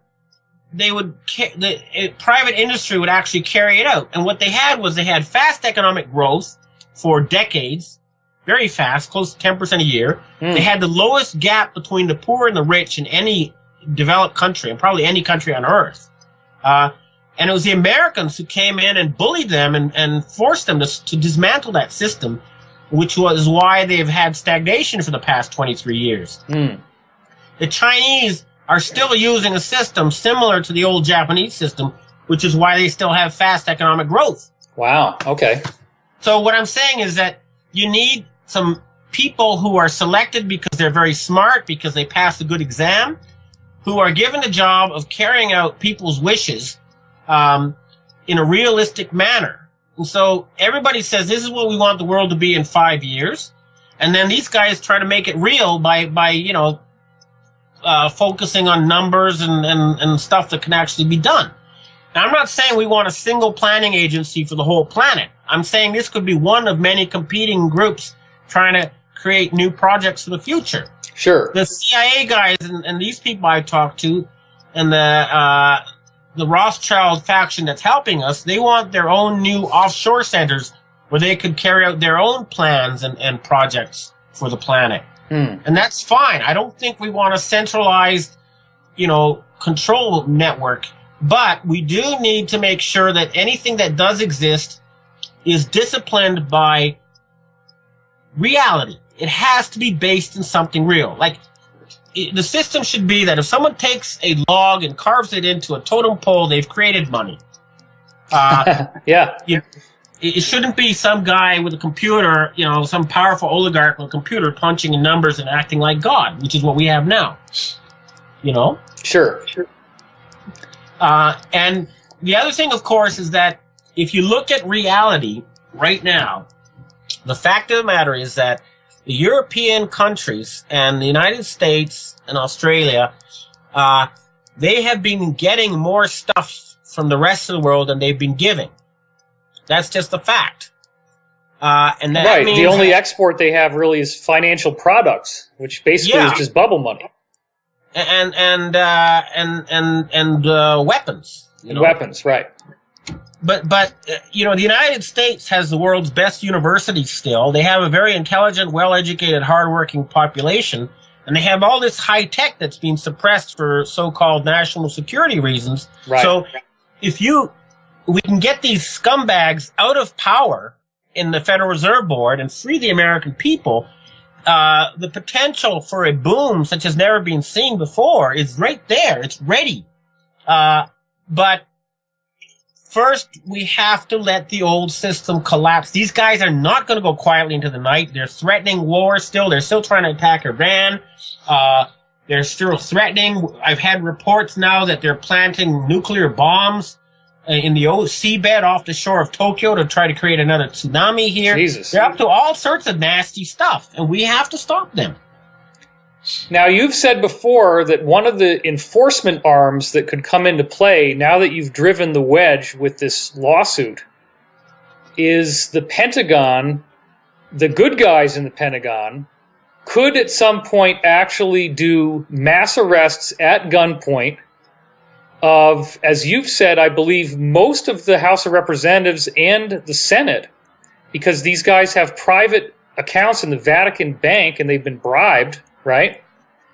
[SPEAKER 2] private industry would actually carry it out. And what they had fast economic growth for decades, very fast, close to 10% a year. They had the lowest gap between the poor and the rich in any developed country, and probably any country on earth. And it was the Americans who came in and bullied them and forced them to dismantle that system, which was why they've had stagnation for the past 23 years.
[SPEAKER 1] Mm.
[SPEAKER 2] The Chinese are still using a system similar to the old Japanese system, which is why they still have fast economic growth.
[SPEAKER 1] Wow. Okay.
[SPEAKER 2] So what I'm saying is that you need some people who are selected because they're very smart, because they passed a good exam, who are given the job of carrying out people's wishes in a realistic manner. And so everybody says this is what we want the world to be in 5 years, and then these guys try to make it real by focusing on numbers and stuff that can actually be done. Now, I'm not saying we want a single planning agency for the whole planet. I'm saying this could be one of many competing groups trying to create new projects for the future.
[SPEAKER 1] Sure.
[SPEAKER 2] The CIA guys and these people I talked to, and the Rothschild faction that's helping us, they want their own new offshore centers where they could carry out their own plans and projects for the planet.
[SPEAKER 1] Hmm.
[SPEAKER 2] And that's fine. I don't think we want a centralized, control network. But we do need to make sure that anything that does exist is disciplined by reality. It has to be based in something real. Like, the system should be that if someone takes a log and carves it into a totem pole, they've created money.
[SPEAKER 1] Yeah.
[SPEAKER 2] It shouldn't be some guy with a computer, some powerful oligarch with a computer punching in numbers and acting like God, which is what we have now.
[SPEAKER 1] Sure.
[SPEAKER 2] And the other thing, of course, is that if you look at reality right now, the fact of the matter is that the European countries and the United States and Australia, they have been getting more stuff from the rest of the world than they've been giving. That's just a fact. And that
[SPEAKER 1] right.
[SPEAKER 2] means
[SPEAKER 1] The only export they have really is financial products, which basically is just bubble money.
[SPEAKER 2] And weapons.
[SPEAKER 1] Weapons, right.
[SPEAKER 2] But the United States has the world's best universities still. They have a very intelligent, well-educated, hardworking population, and they have all this high tech that's being suppressed for so-called national security reasons.
[SPEAKER 1] Right.
[SPEAKER 2] So we can get these scumbags out of power in the Federal Reserve Board and free the American people. The potential for a boom such as never been seen before is right there. It's ready. But first, we have to let the old system collapse. These guys are not going to go quietly into the night. They're threatening war still. They're still trying to attack Iran. They're still threatening. I've had reports now that they're planting nuclear bombs in the seabed off the shore of Tokyo to try to create another tsunami here.
[SPEAKER 1] Jesus.
[SPEAKER 2] They're up to all sorts of nasty stuff, and we have to stop them.
[SPEAKER 1] Now, you've said before that one of the enforcement arms that could come into play now that you've driven the wedge with this lawsuit is the Pentagon. The good guys in the Pentagon could at some point actually do mass arrests at gunpoint of, as you've said, I believe most of the House of Representatives and the Senate, because these guys have private accounts in the Vatican Bank and they've been bribed, right?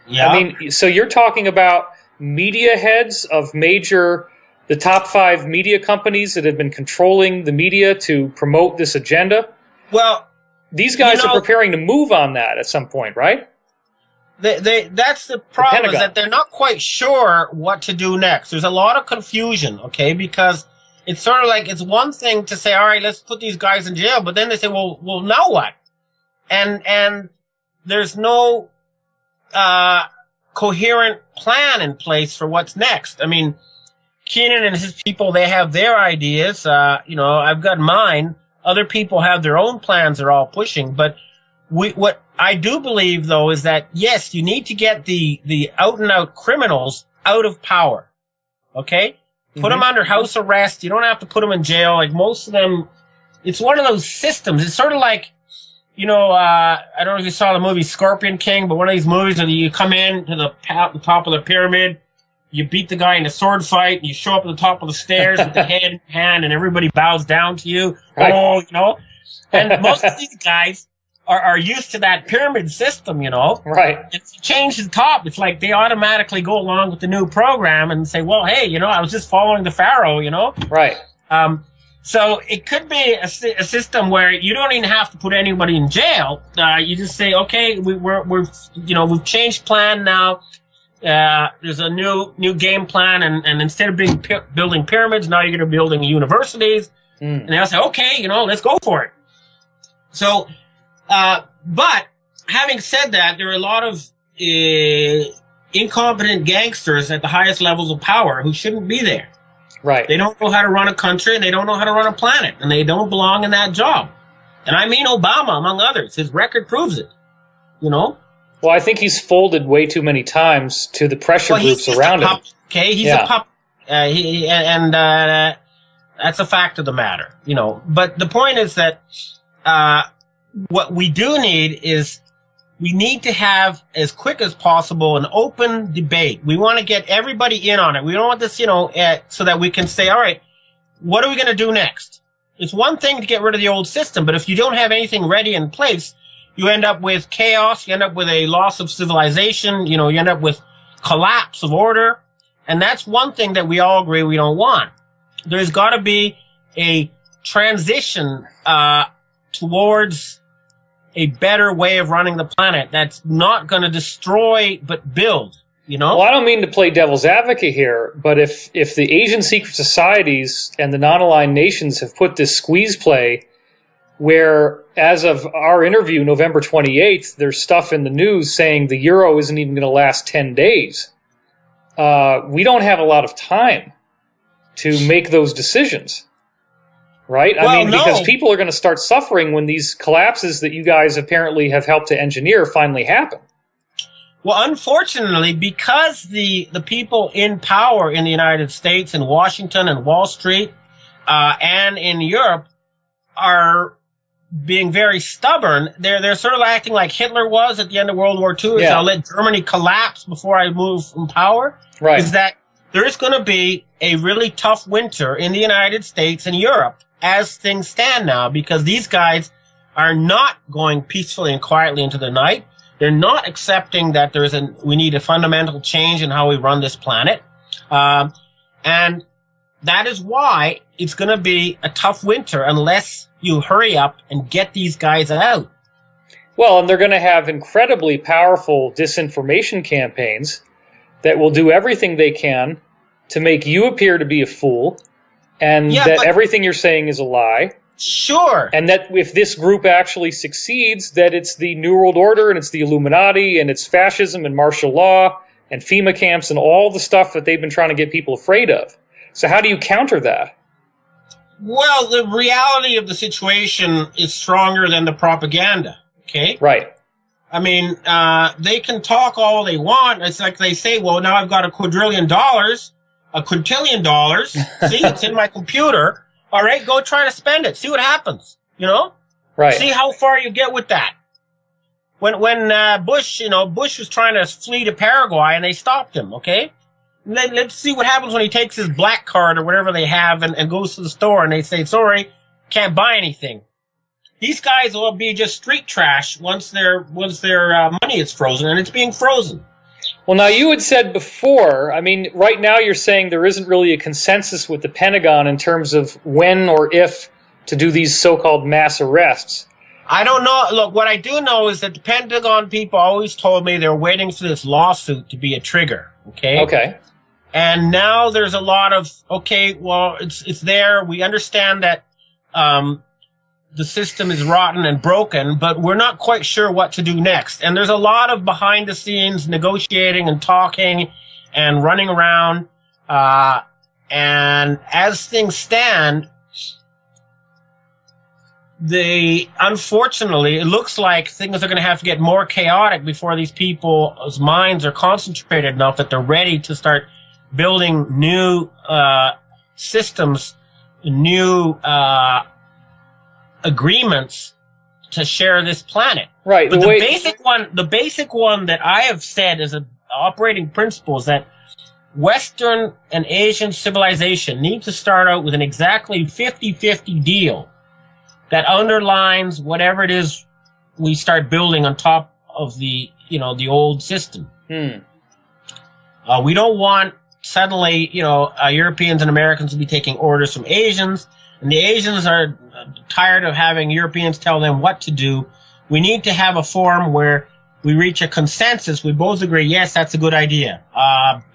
[SPEAKER 2] Yeah.
[SPEAKER 1] I mean, so you're talking about media heads of the top 5 media companies that have been controlling the media to promote this agenda?
[SPEAKER 2] Well,
[SPEAKER 1] these guys are preparing to move on that at some point, right?
[SPEAKER 2] That's the problem, is that they're not quite sure what to do next. There's a lot of confusion, okay, because it's sort of like, it's one thing to say, all right, let's put these guys in jail, but then they say, well, now what? And there's no coherent plan in place for what's next. I mean, Keenan and his people, they have their ideas. I've got mine. Other people have their own plans they're all pushing. But what I do believe, though, is that, yes, you need to get the out-and-out criminals out of power. Okay? Put them under house arrest. You don't have to put them in jail. Like, most of them, it's one of those systems. It's sort of like, I don't know if you saw the movie Scorpion King, but one of these movies where you come in to the top of the pyramid, you beat the guy in a sword fight, and you show up at the top of the stairs with the head in hand, and everybody bows down to you. Right. And most of these guys are used to that pyramid system, you know.
[SPEAKER 1] Right.
[SPEAKER 2] If you change the top, it's like they automatically go along with the new program and say, well, hey, you know, I was just following the pharaoh, you know.
[SPEAKER 1] Right.
[SPEAKER 2] So it could be a system where you don't even have to put anybody in jail. You just say, okay, we've changed plan now. There's a new game plan, and instead of building pyramids, now you're going to be building universities. And they'll say, okay, you know, let's go for it. So, but having said that, there are a lot of incompetent gangsters at the highest levels of power who shouldn't be there.
[SPEAKER 1] Right.
[SPEAKER 2] They don't know how to run a country, and they don't know how to run a planet, and they don't belong in that job. And I mean Obama, among others. His record proves it, you know?
[SPEAKER 1] Well, I think he's folded way too many times to the pressure groups around him.
[SPEAKER 2] Okay, he's a pup. That's a fact of the matter, you know. But the point is that what we do need is we need to have, as quick as possible, an open debate. We want to get everybody in on it. We don't want this, you know, so that we can say, all right, what are we going to do next? It's one thing to get rid of the old system, but if you don't have anything ready in place, you end up with chaos, you end up with a loss of civilization, you know, you end up with collapse of order. And that's one thing that we all agree we don't want. There's got to be a transition towards a better way of running the planet that's not going to destroy but build, you know?
[SPEAKER 1] Well, I don't mean to play devil's advocate here, but if the Asian secret societies and the non-aligned nations have put this squeeze play where, as of our interview, November 28th, there's stuff in the news saying the euro isn't even going to last 10 days, we don't have a lot of time to make those decisions. Right?
[SPEAKER 2] Well,
[SPEAKER 1] I mean, because people are going to start suffering when these collapses that you guys apparently have helped to engineer finally happen.
[SPEAKER 2] Well, unfortunately, because the people in power in the United States, in Washington and Wall Street, and in Europe are being very stubborn, they're sort of acting like Hitler was at the end of World War II. I'll let Germany collapse before I move from power.
[SPEAKER 1] Right.
[SPEAKER 2] Is that there's going to be a really tough winter in the United States and Europe as things stand now, because these guys are not going peacefully and quietly into the night. They're not accepting that we need a fundamental change in how we run this planet. And that is why it's going to be a tough winter unless you hurry up and get these guys out.
[SPEAKER 1] Well, and they're going to have incredibly powerful disinformation campaigns that will do everything they can to make you appear to be a fool, and that everything you're saying is a lie.
[SPEAKER 2] Sure.
[SPEAKER 1] And that if this group actually succeeds, that it's the New World Order and it's the Illuminati and it's fascism and martial law and FEMA camps and all the stuff that they've been trying to get people afraid of. So how do you counter that?
[SPEAKER 2] Well, the reality of the situation is stronger than the propaganda, okay?
[SPEAKER 1] Right.
[SPEAKER 2] I mean, they can talk all they want. It's like they say, well, now I've got $1 quadrillion. $1 quintillion. See, it's in my computer. All right, go try to spend it. See what happens. You know?
[SPEAKER 1] Right.
[SPEAKER 2] See how far you get with that. When Bush was trying to flee to Paraguay and they stopped him, okay? Let's see what happens when he takes his black card or whatever they have and goes to the store and they say, sorry, can't buy anything. These guys will be just street trash once their money is frozen, and it's being frozen.
[SPEAKER 1] Well, now, you had said before, I mean, right now you're saying there isn't really a consensus with the Pentagon in terms of when or if to do these so-called mass arrests.
[SPEAKER 2] I don't know. Look, what I do know is that the Pentagon people always told me they're waiting for this lawsuit to be a trigger, okay?
[SPEAKER 1] Okay.
[SPEAKER 2] And now there's a lot of, okay, well, it's there. We understand that the system is rotten and broken, but we're not quite sure what to do next. And there's a lot of behind-the-scenes negotiating and talking and running around. And as things stand, unfortunately, it looks like things are going to have to get more chaotic before these people's minds are concentrated enough that they're ready to start building new systems, new agreements to share this planet.
[SPEAKER 1] Right.
[SPEAKER 2] But the basic one that I have said as an operating principle is that Western and Asian civilization need to start out with an exactly 50-50 deal that underlines whatever it is we start building on top of the old system. We don't want suddenly, Europeans and Americans to be taking orders from Asians, and the Asians are tired of having Europeans tell them what to do. We need to have a forum where we reach a consensus. We both agree, yes, that's a good idea.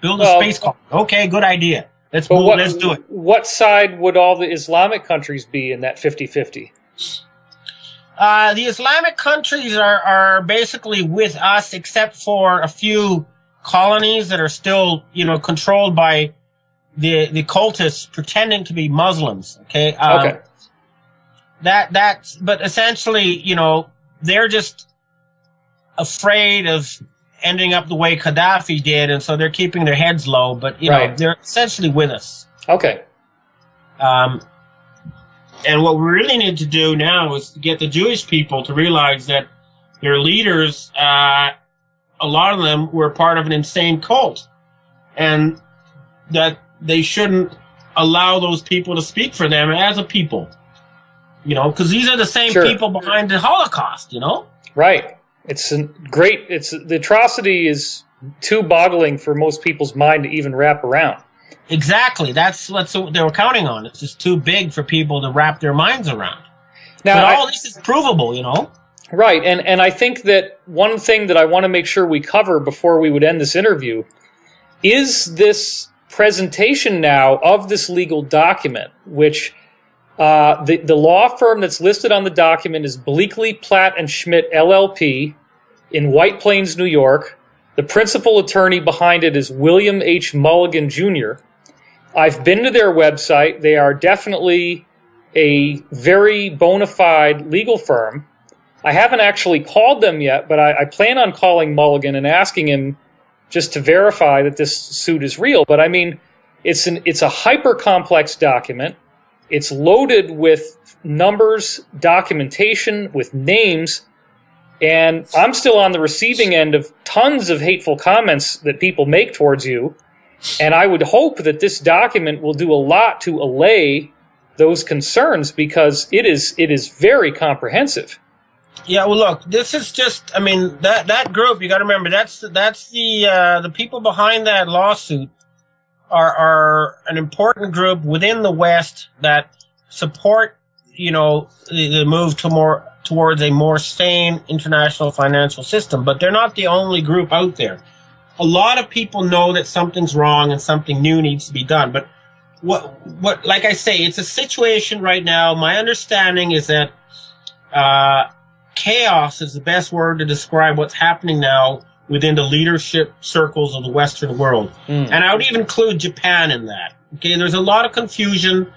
[SPEAKER 2] Build a space colony. Okay, good idea. Let's do it.
[SPEAKER 1] What side would all the Islamic countries be in that 50-50?
[SPEAKER 2] The Islamic countries are basically with us, except for a few colonies that are still, controlled by the cultists pretending to be Muslims. Okay.
[SPEAKER 1] Okay.
[SPEAKER 2] But essentially, they're just afraid of ending up the way Gaddafi did, and so they're keeping their heads low. But they're essentially with us.
[SPEAKER 1] Okay.
[SPEAKER 2] And what we really need to do now is to get the Jewish people to realize that their leaders, a lot of them were part of an insane cult, and that they shouldn't allow those people to speak for them as a people. Because these are the same people behind the Holocaust,
[SPEAKER 1] Right. The atrocity is too boggling for most people's mind to even wrap around.
[SPEAKER 2] Exactly. That's what they were counting on. It's just too big for people to wrap their minds around.
[SPEAKER 1] Now,
[SPEAKER 2] but all this is provable,
[SPEAKER 1] Right. And I think that one thing that I want to make sure we cover before we would end this interview is this presentation now of this legal document, which the law firm that's listed on the document is Bleakley, Platt & Schmidt, LLP in White Plains, New York. The principal attorney behind it is William H. Mulligan, Jr. I've been to their website. They are definitely a very bona fide legal firm. I haven't actually called them yet, but I plan on calling Mulligan and asking him just to verify that this suit is real. But I mean, it's a hyper-complex document. It's loaded with numbers, documentation, with names, and I'm still on the receiving end of tons of hateful comments that people make towards you, and I would hope that this document will do a lot to allay those concerns, because it is very comprehensive.
[SPEAKER 2] Yeah, well, look, this is just, that group, you got to remember, that's the people behind that lawsuit are an important group within the West that support, the move towards a more sane international financial system. But they're not the only group out there. A lot of people know that something's wrong and something new needs to be done. But what, like I say, it's a situation right now. My understanding is that chaos is the best word to describe what's happening now within the leadership circles of the Western world. And I would even include Japan in that. Okay, there's a lot of confusion.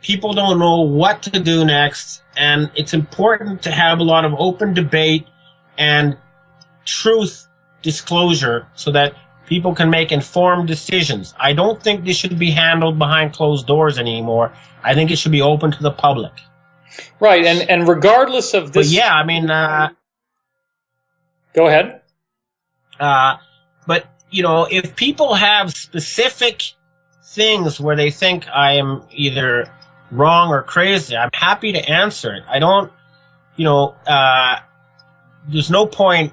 [SPEAKER 2] People don't know what to do next, and it's important to have a lot of open debate and truth disclosure so that people can make informed decisions. I don't think this should be handled behind closed doors anymore. I think it should be open to the public.
[SPEAKER 1] Right, and regardless of this...
[SPEAKER 2] But yeah,
[SPEAKER 1] go ahead.
[SPEAKER 2] But, if people have specific things where they think I am either wrong or crazy, I'm happy to answer it. I don't, there's no point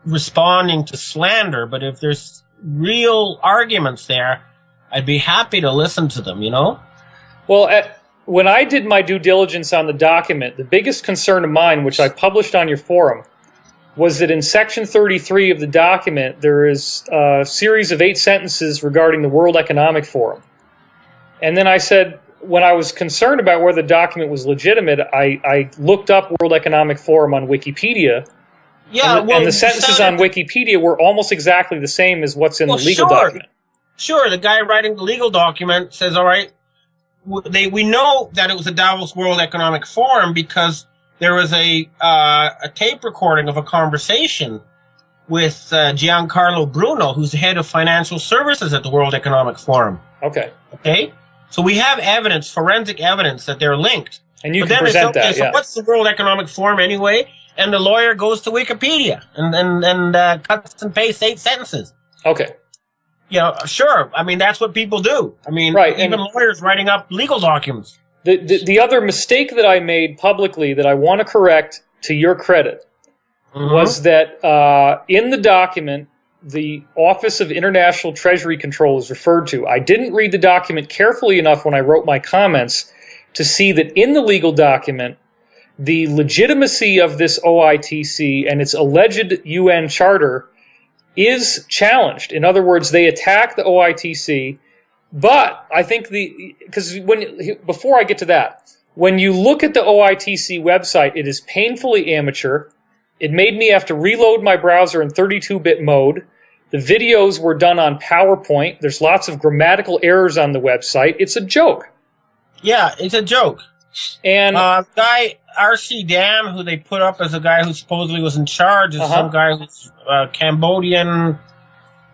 [SPEAKER 2] responding to slander, but if there's real arguments there, I'd be happy to listen to them,
[SPEAKER 1] Well, when I did my due diligence on the document, the biggest concern of mine, which I published on your forum, was that in Section 33 of the document, there is a series of 8 sentences regarding the World Economic Forum. And then I said, when I was concerned about whether the document was legitimate, I looked up World Economic Forum on Wikipedia.
[SPEAKER 2] Yeah,
[SPEAKER 1] and the sentences on Wikipedia were almost exactly the same as what's in the legal document.
[SPEAKER 2] Sure, the guy writing the legal document says, all right, we know that it was a Davos World Economic Forum because there was a tape recording of a conversation with Giancarlo Bruno, who's the head of financial services at the World Economic Forum.
[SPEAKER 1] Okay.
[SPEAKER 2] Okay? So we have evidence, forensic evidence, that they're linked.
[SPEAKER 1] And you can present that,
[SPEAKER 2] so what's the World Economic Forum anyway? And the lawyer goes to Wikipedia and cuts and pastes 8 sentences.
[SPEAKER 1] Okay.
[SPEAKER 2] Sure. That's what people do.
[SPEAKER 1] Right,
[SPEAKER 2] even lawyers writing up legal documents.
[SPEAKER 1] The other mistake that I made publicly that I want to correct to your credit, was that in the document, the Office of International Treasury Control is referred to. I didn't read the document carefully enough when I wrote my comments to see that in the legal document, the legitimacy of this OITC and its alleged UN charter is challenged. In other words, they attack the OITC, but I think before I get to that, when you look at the OITC website, it is painfully amateur. It made me have to reload my browser in 32-bit mode. The videos were done on PowerPoint. There's lots of grammatical errors on the website. It's a joke. Yeah, it's a joke. And guy R.C. Dam, who they put up as a guy who supposedly was in charge, is some guy who's a Cambodian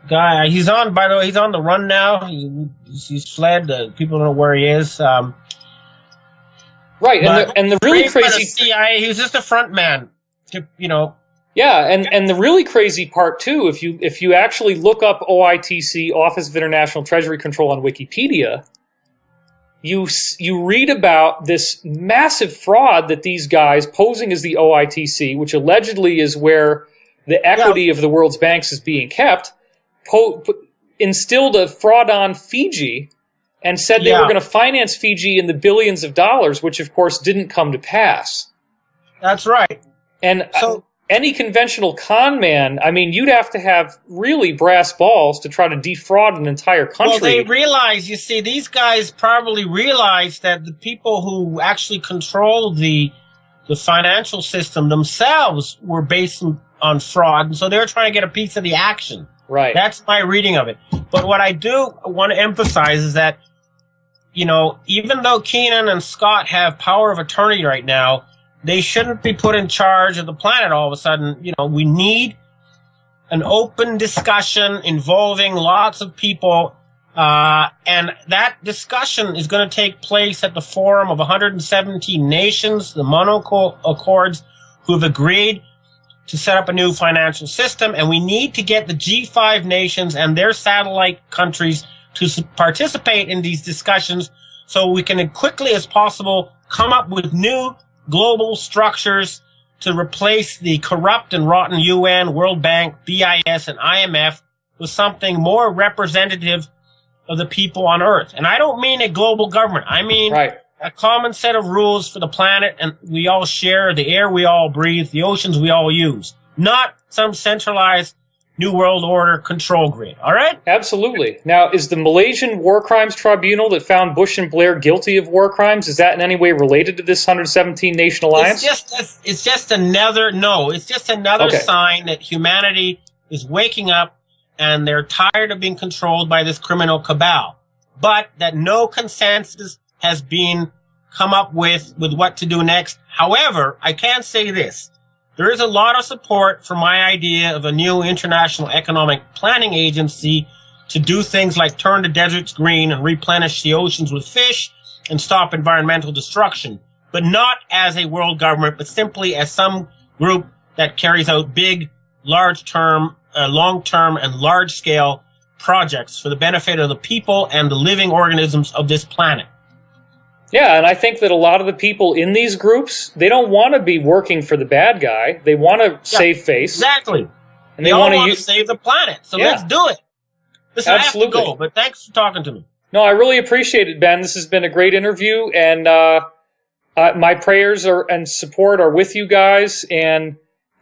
[SPEAKER 1] guy. He's on, by the way, he's on the run now. He's fled. People don't know where he is. Right, and the really crazy CIA, he was just a front man. Yeah, and the really crazy part too, if you actually look up OITC, Office of International Treasury Control, on Wikipedia, you read about this massive fraud that these guys, posing as the OITC, which allegedly is where the equity of the world's banks is being kept, instilled a fraud on Fiji and said they were going to finance Fiji in the billions of dollars, which of course didn't come to pass. That's right. And so, any conventional con man, I mean, you'd have to have really brass balls to try to defraud an entire country. Well, they realize, you see, these guys probably realize that the people who actually control the financial system themselves were based on fraud, and so they're trying to get a piece of the action. Right. That's my reading of it. But what I do want to emphasize is that, even though Keenan and Scott have power of attorney right now, they shouldn't be put in charge of the planet all of a sudden. We need an open discussion involving lots of people, and that discussion is going to take place at the forum of 117 nations, the Monaco Accords, who have agreed to set up a new financial system, and we need to get the G5 nations and their satellite countries to participate in these discussions so we can, as quickly as possible, come up with new global structures to replace the corrupt and rotten UN, World Bank, BIS, and IMF with something more representative of the people on Earth. And I don't mean a global government. I mean a common set of rules for the planet and we all share, the air we all breathe, the oceans we all use. Not some centralized New World Order control grid. All right? Absolutely. Now, is the Malaysian War Crimes Tribunal that found Bush and Blair guilty of war crimes, is that in any way related to this 117-nation alliance? It's just another sign that humanity is waking up and they're tired of being controlled by this criminal cabal. But that no consensus has been come up with what to do next. However, I can say this. There is a lot of support for my idea of a new international economic planning agency to do things like turn the deserts green and replenish the oceans with fish and stop environmental destruction, but not as a world government, but simply as some group that carries out big, long-term and large-scale projects for the benefit of the people and the living organisms of this planet. Yeah, and I think that a lot of the people in these groups, they don't want to be working for the bad guy. They want to save face. Exactly. And they all want to save the planet. So let's do it. Listen, absolutely. I have to go, but thanks for talking to me. No, I really appreciate it, Ben. This has been a great interview, and my prayers and support are with you guys. And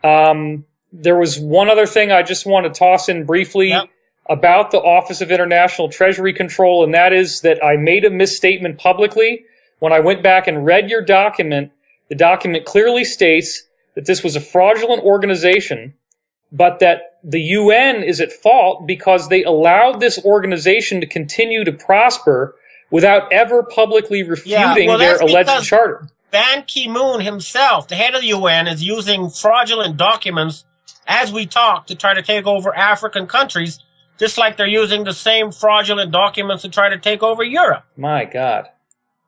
[SPEAKER 1] there was one other thing I just want to toss in briefly about the Office of International Treasury Control, and that is that I made a misstatement publicly. When I went back and read your document, the document clearly states that this was a fraudulent organization, but that the UN is at fault because they allowed this organization to continue to prosper without ever publicly refuting their alleged charter. Ban Ki-moon himself, the head of the UN, is using fraudulent documents as we talk to try to take over African countries, just like they're using the same fraudulent documents to try to take over Europe. My God.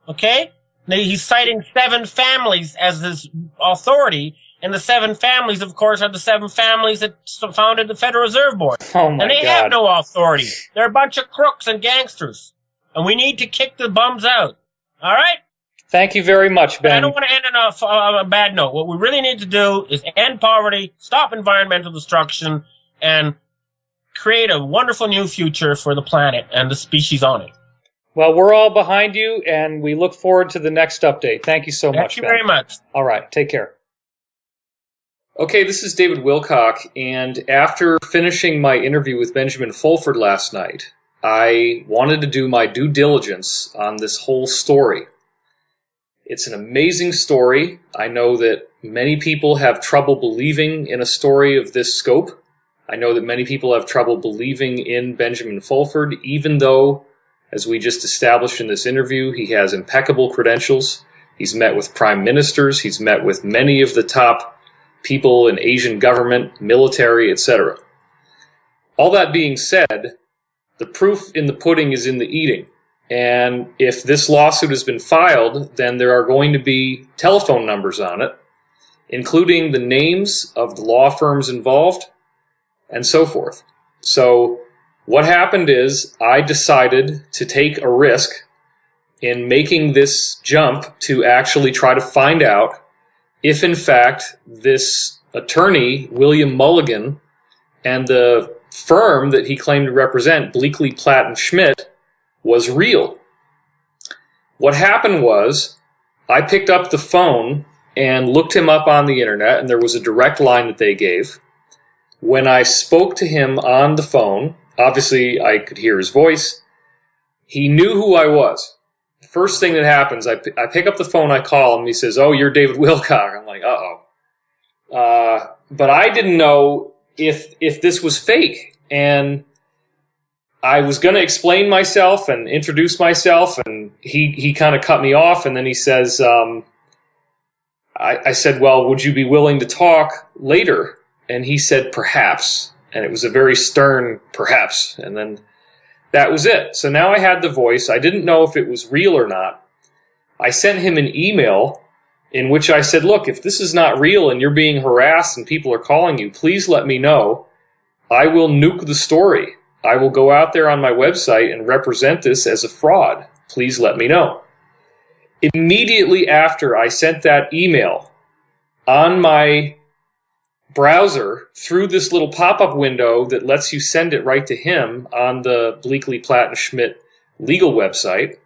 [SPEAKER 1] Okay? Now, he's citing 7 families as his authority, and the 7 families, of course, are the 7 families that founded the Federal Reserve Board. Oh my God. And they have no authority. They're a bunch of crooks and gangsters. And we need to kick the bums out. All right? Thank you very much, Ben.
[SPEAKER 2] But I don't want to end on a bad note. What we really need to do is end poverty, stop environmental destruction, and create a wonderful new future for the planet and the species on it.
[SPEAKER 1] Well, we're all behind you, and we look forward to the next update. Thank you so much, Ben.
[SPEAKER 2] Thank you very much.
[SPEAKER 1] All right, take care. Okay, this is David Wilcock, and after finishing my interview with Benjamin Fulford last night, I wanted to do my due diligence on this whole story. It's an amazing story. I know that many people have trouble believing in a story of this scope. I know that many people have trouble believing in Benjamin Fulford, even though, as we just established in this interview, he has impeccable credentials. He's met with prime ministers. He's met with many of the top people in Asian government, military, etc. All that being said, the proof in the pudding is in the eating. And if this lawsuit has been filed, then there are going to be telephone numbers on it, including the names of the law firms involved, and so forth. So what happened is I decided to take a risk in making this jump to actually try to find out if, in fact, this attorney, William Mulligan, and the firm that he claimed to represent, Bleakley, Platt and Schmidt, was real. What happened was I picked up the phone and looked him up on the internet, and there was a direct line that they gave. When I spoke to him on the phone, obviously I could hear his voice. He knew who I was. The first thing that happens, I pick up the phone, I call him, he says, "Oh, you're David Wilcock." I'm like, uh-oh. But I didn't know if this was fake, and I was going to explain myself and introduce myself, and he kind of cut me off, and then he says, I said, "Well, would you be willing to talk later?" And he said, "Perhaps." And it was a very stern perhaps. And then that was it. So now I had the voice. I didn't know if it was real or not. I sent him an email in which I said, "Look, if this is not real and you're being harassed and people are calling you, please let me know. I will nuke the story. I will go out there on my website and represent this as a fraud. Please let me know." Immediately after I sent that email, on my browser, through this little pop-up window that lets you send it right to him on the Bleakley, Platt and Schmidt legal website,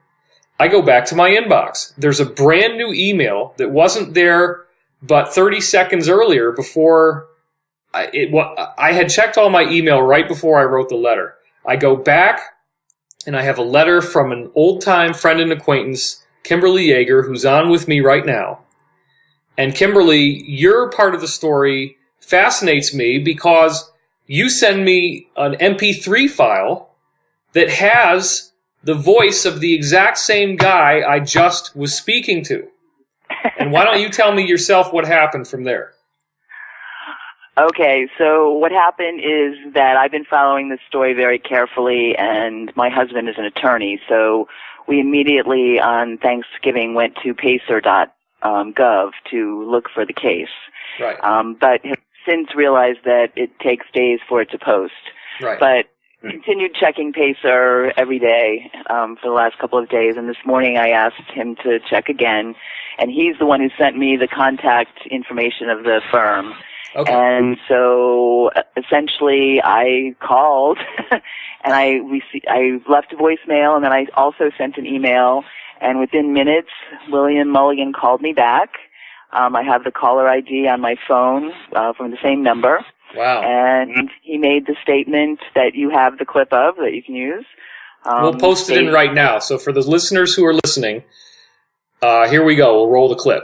[SPEAKER 1] I go back to my inbox. There's a brand new email that wasn't there but 30 seconds earlier before I had checked all my email right before I wrote the letter. I go back and I have a letter from an old-time friend and acquaintance, Kimberly Yeager, who's on with me right now. And Kimberly, your part of the story fascinates me because you send me an MP3 file that has the voice of the exact same guy I just was speaking to. And why don't you tell me yourself what happened from there?
[SPEAKER 3] Okay, so what happened is that I've been following this story very carefully, and my husband is an attorney, so we immediately on Thanksgiving went to pacer.gov to look for the case.
[SPEAKER 1] Right.
[SPEAKER 3] But have since realized that it takes days for it to post.
[SPEAKER 1] Right.
[SPEAKER 3] But continued checking Pacer every day for the last couple of days, and this morning I asked him to check again, and he's the one who sent me the contact information of the firm.
[SPEAKER 1] Okay.
[SPEAKER 3] And so essentially I called and I left a voicemail, and then I also sent an email, and within minutes William Mulligan called me back. I have the caller ID on my phone from the same number.
[SPEAKER 1] Wow.
[SPEAKER 3] And he made the statement that you have the clip of that you can use.
[SPEAKER 1] We'll post it in right now. So for the listeners who are listening, here we go. We'll roll the clip.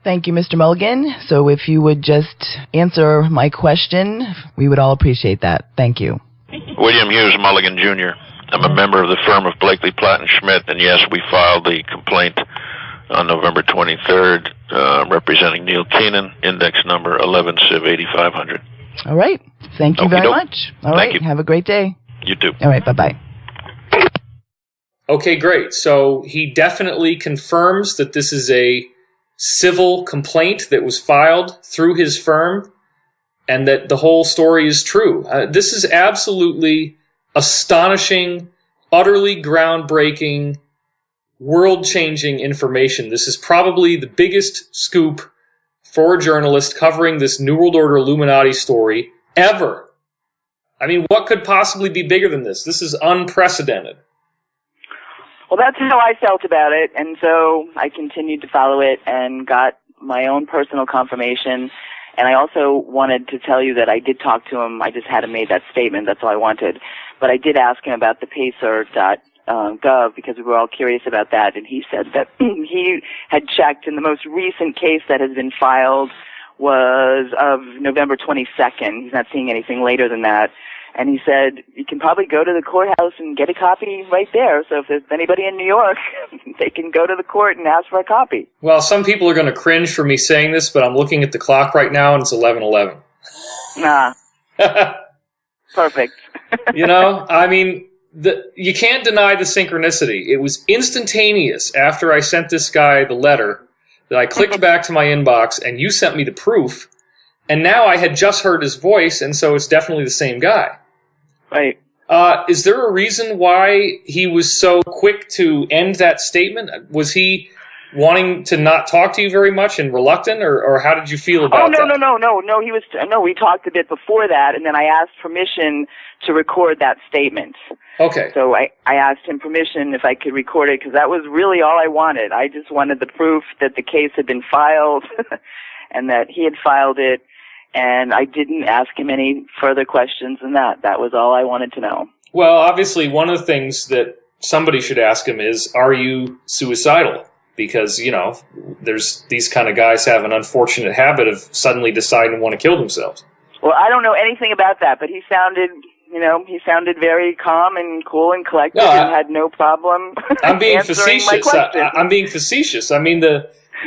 [SPEAKER 4] Thank you, Mr. Mulligan. So if you would just answer my question, we would all appreciate that. Thank you.
[SPEAKER 5] William Hughes Mulligan, Jr. I'm a member of the firm of Bleakley, Platt and Schmidt, and yes, we filed the complaint on November 23rd, representing Neil Keenan, index number 11 Civ 8500.
[SPEAKER 4] All right. Thank you very much. All right.
[SPEAKER 5] Thank you.
[SPEAKER 4] Have a great day.
[SPEAKER 5] You too.
[SPEAKER 4] All right. Bye-bye.
[SPEAKER 1] Okay, great. So he definitely confirms that this is a civil complaint that was filed through his firm and that the whole story is true. This is absolutely astonishing, utterly groundbreaking, world-changing information. This is probably the biggest scoop for a journalist covering this New World Order Illuminati story ever. I mean, what could possibly be bigger than this? This is unprecedented.
[SPEAKER 3] Well, that's how I felt about it, and so I continued to follow it and got my own personal confirmation. And I also wanted to tell you that I did talk to him. I just hadn't made that statement. That's all I wanted. But I did ask him about the pacer.gov because we were all curious about that. And he said that he had checked, and the most recent case that has been filed was of November 22nd. He's not seeing anything later than that. And he said, you can probably go to the courthouse and get a copy right there. So if there's anybody in New York, they can go to the court and ask for a copy.
[SPEAKER 1] Well, some people are going to cringe for me saying this, but I'm looking at the clock right now, and it's 11:11.
[SPEAKER 3] Nah. Perfect.
[SPEAKER 1] You know, I mean, you can't deny the synchronicity. It was instantaneous after I sent this guy the letter that I clicked back to my inbox, and you sent me the proof. And now I had just heard his voice, and so it's definitely the same guy.
[SPEAKER 3] Right.
[SPEAKER 1] Is there a reason why he was so quick to end that statement? Was he wanting to not talk to you very much and reluctant, or how did you feel about that?
[SPEAKER 3] No. We talked a bit before that, and then I asked permission to record that statement.
[SPEAKER 1] Okay.
[SPEAKER 3] So I asked him permission if I could record it, because that was really all I wanted. I just wanted the proof that the case had been filed and that he had filed it. And I didn't ask him any further questions than that. That was all I wanted to know.
[SPEAKER 1] Well, obviously, one of the things that somebody should ask him is, are you suicidal? Because, you know, there's these kind of guys have an unfortunate habit of suddenly deciding to want to kill themselves.
[SPEAKER 3] Well, I don't know anything about that, but he sounded very calm and cool and collected and had no problem
[SPEAKER 1] I'm being
[SPEAKER 3] answering
[SPEAKER 1] facetious.
[SPEAKER 3] my question.
[SPEAKER 1] I'm being facetious. I mean,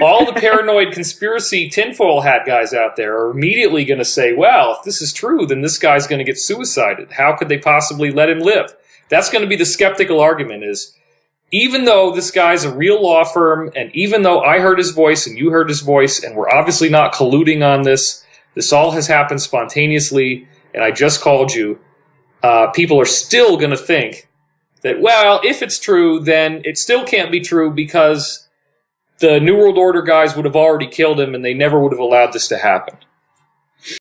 [SPEAKER 1] all the paranoid conspiracy tinfoil hat guys out there are immediately going to say, well, if this is true, then this guy's going to get suicided. How could they possibly let him live? That's going to be the skeptical argument is, even though this guy's a real law firm, and even though I heard his voice and you heard his voice, and we're obviously not colluding on this all has happened spontaneously, and I just called you, people are still going to think that, well, if it's true, then it still can't be true because the New World Order guys would have already killed him, and they never would have allowed this to happen.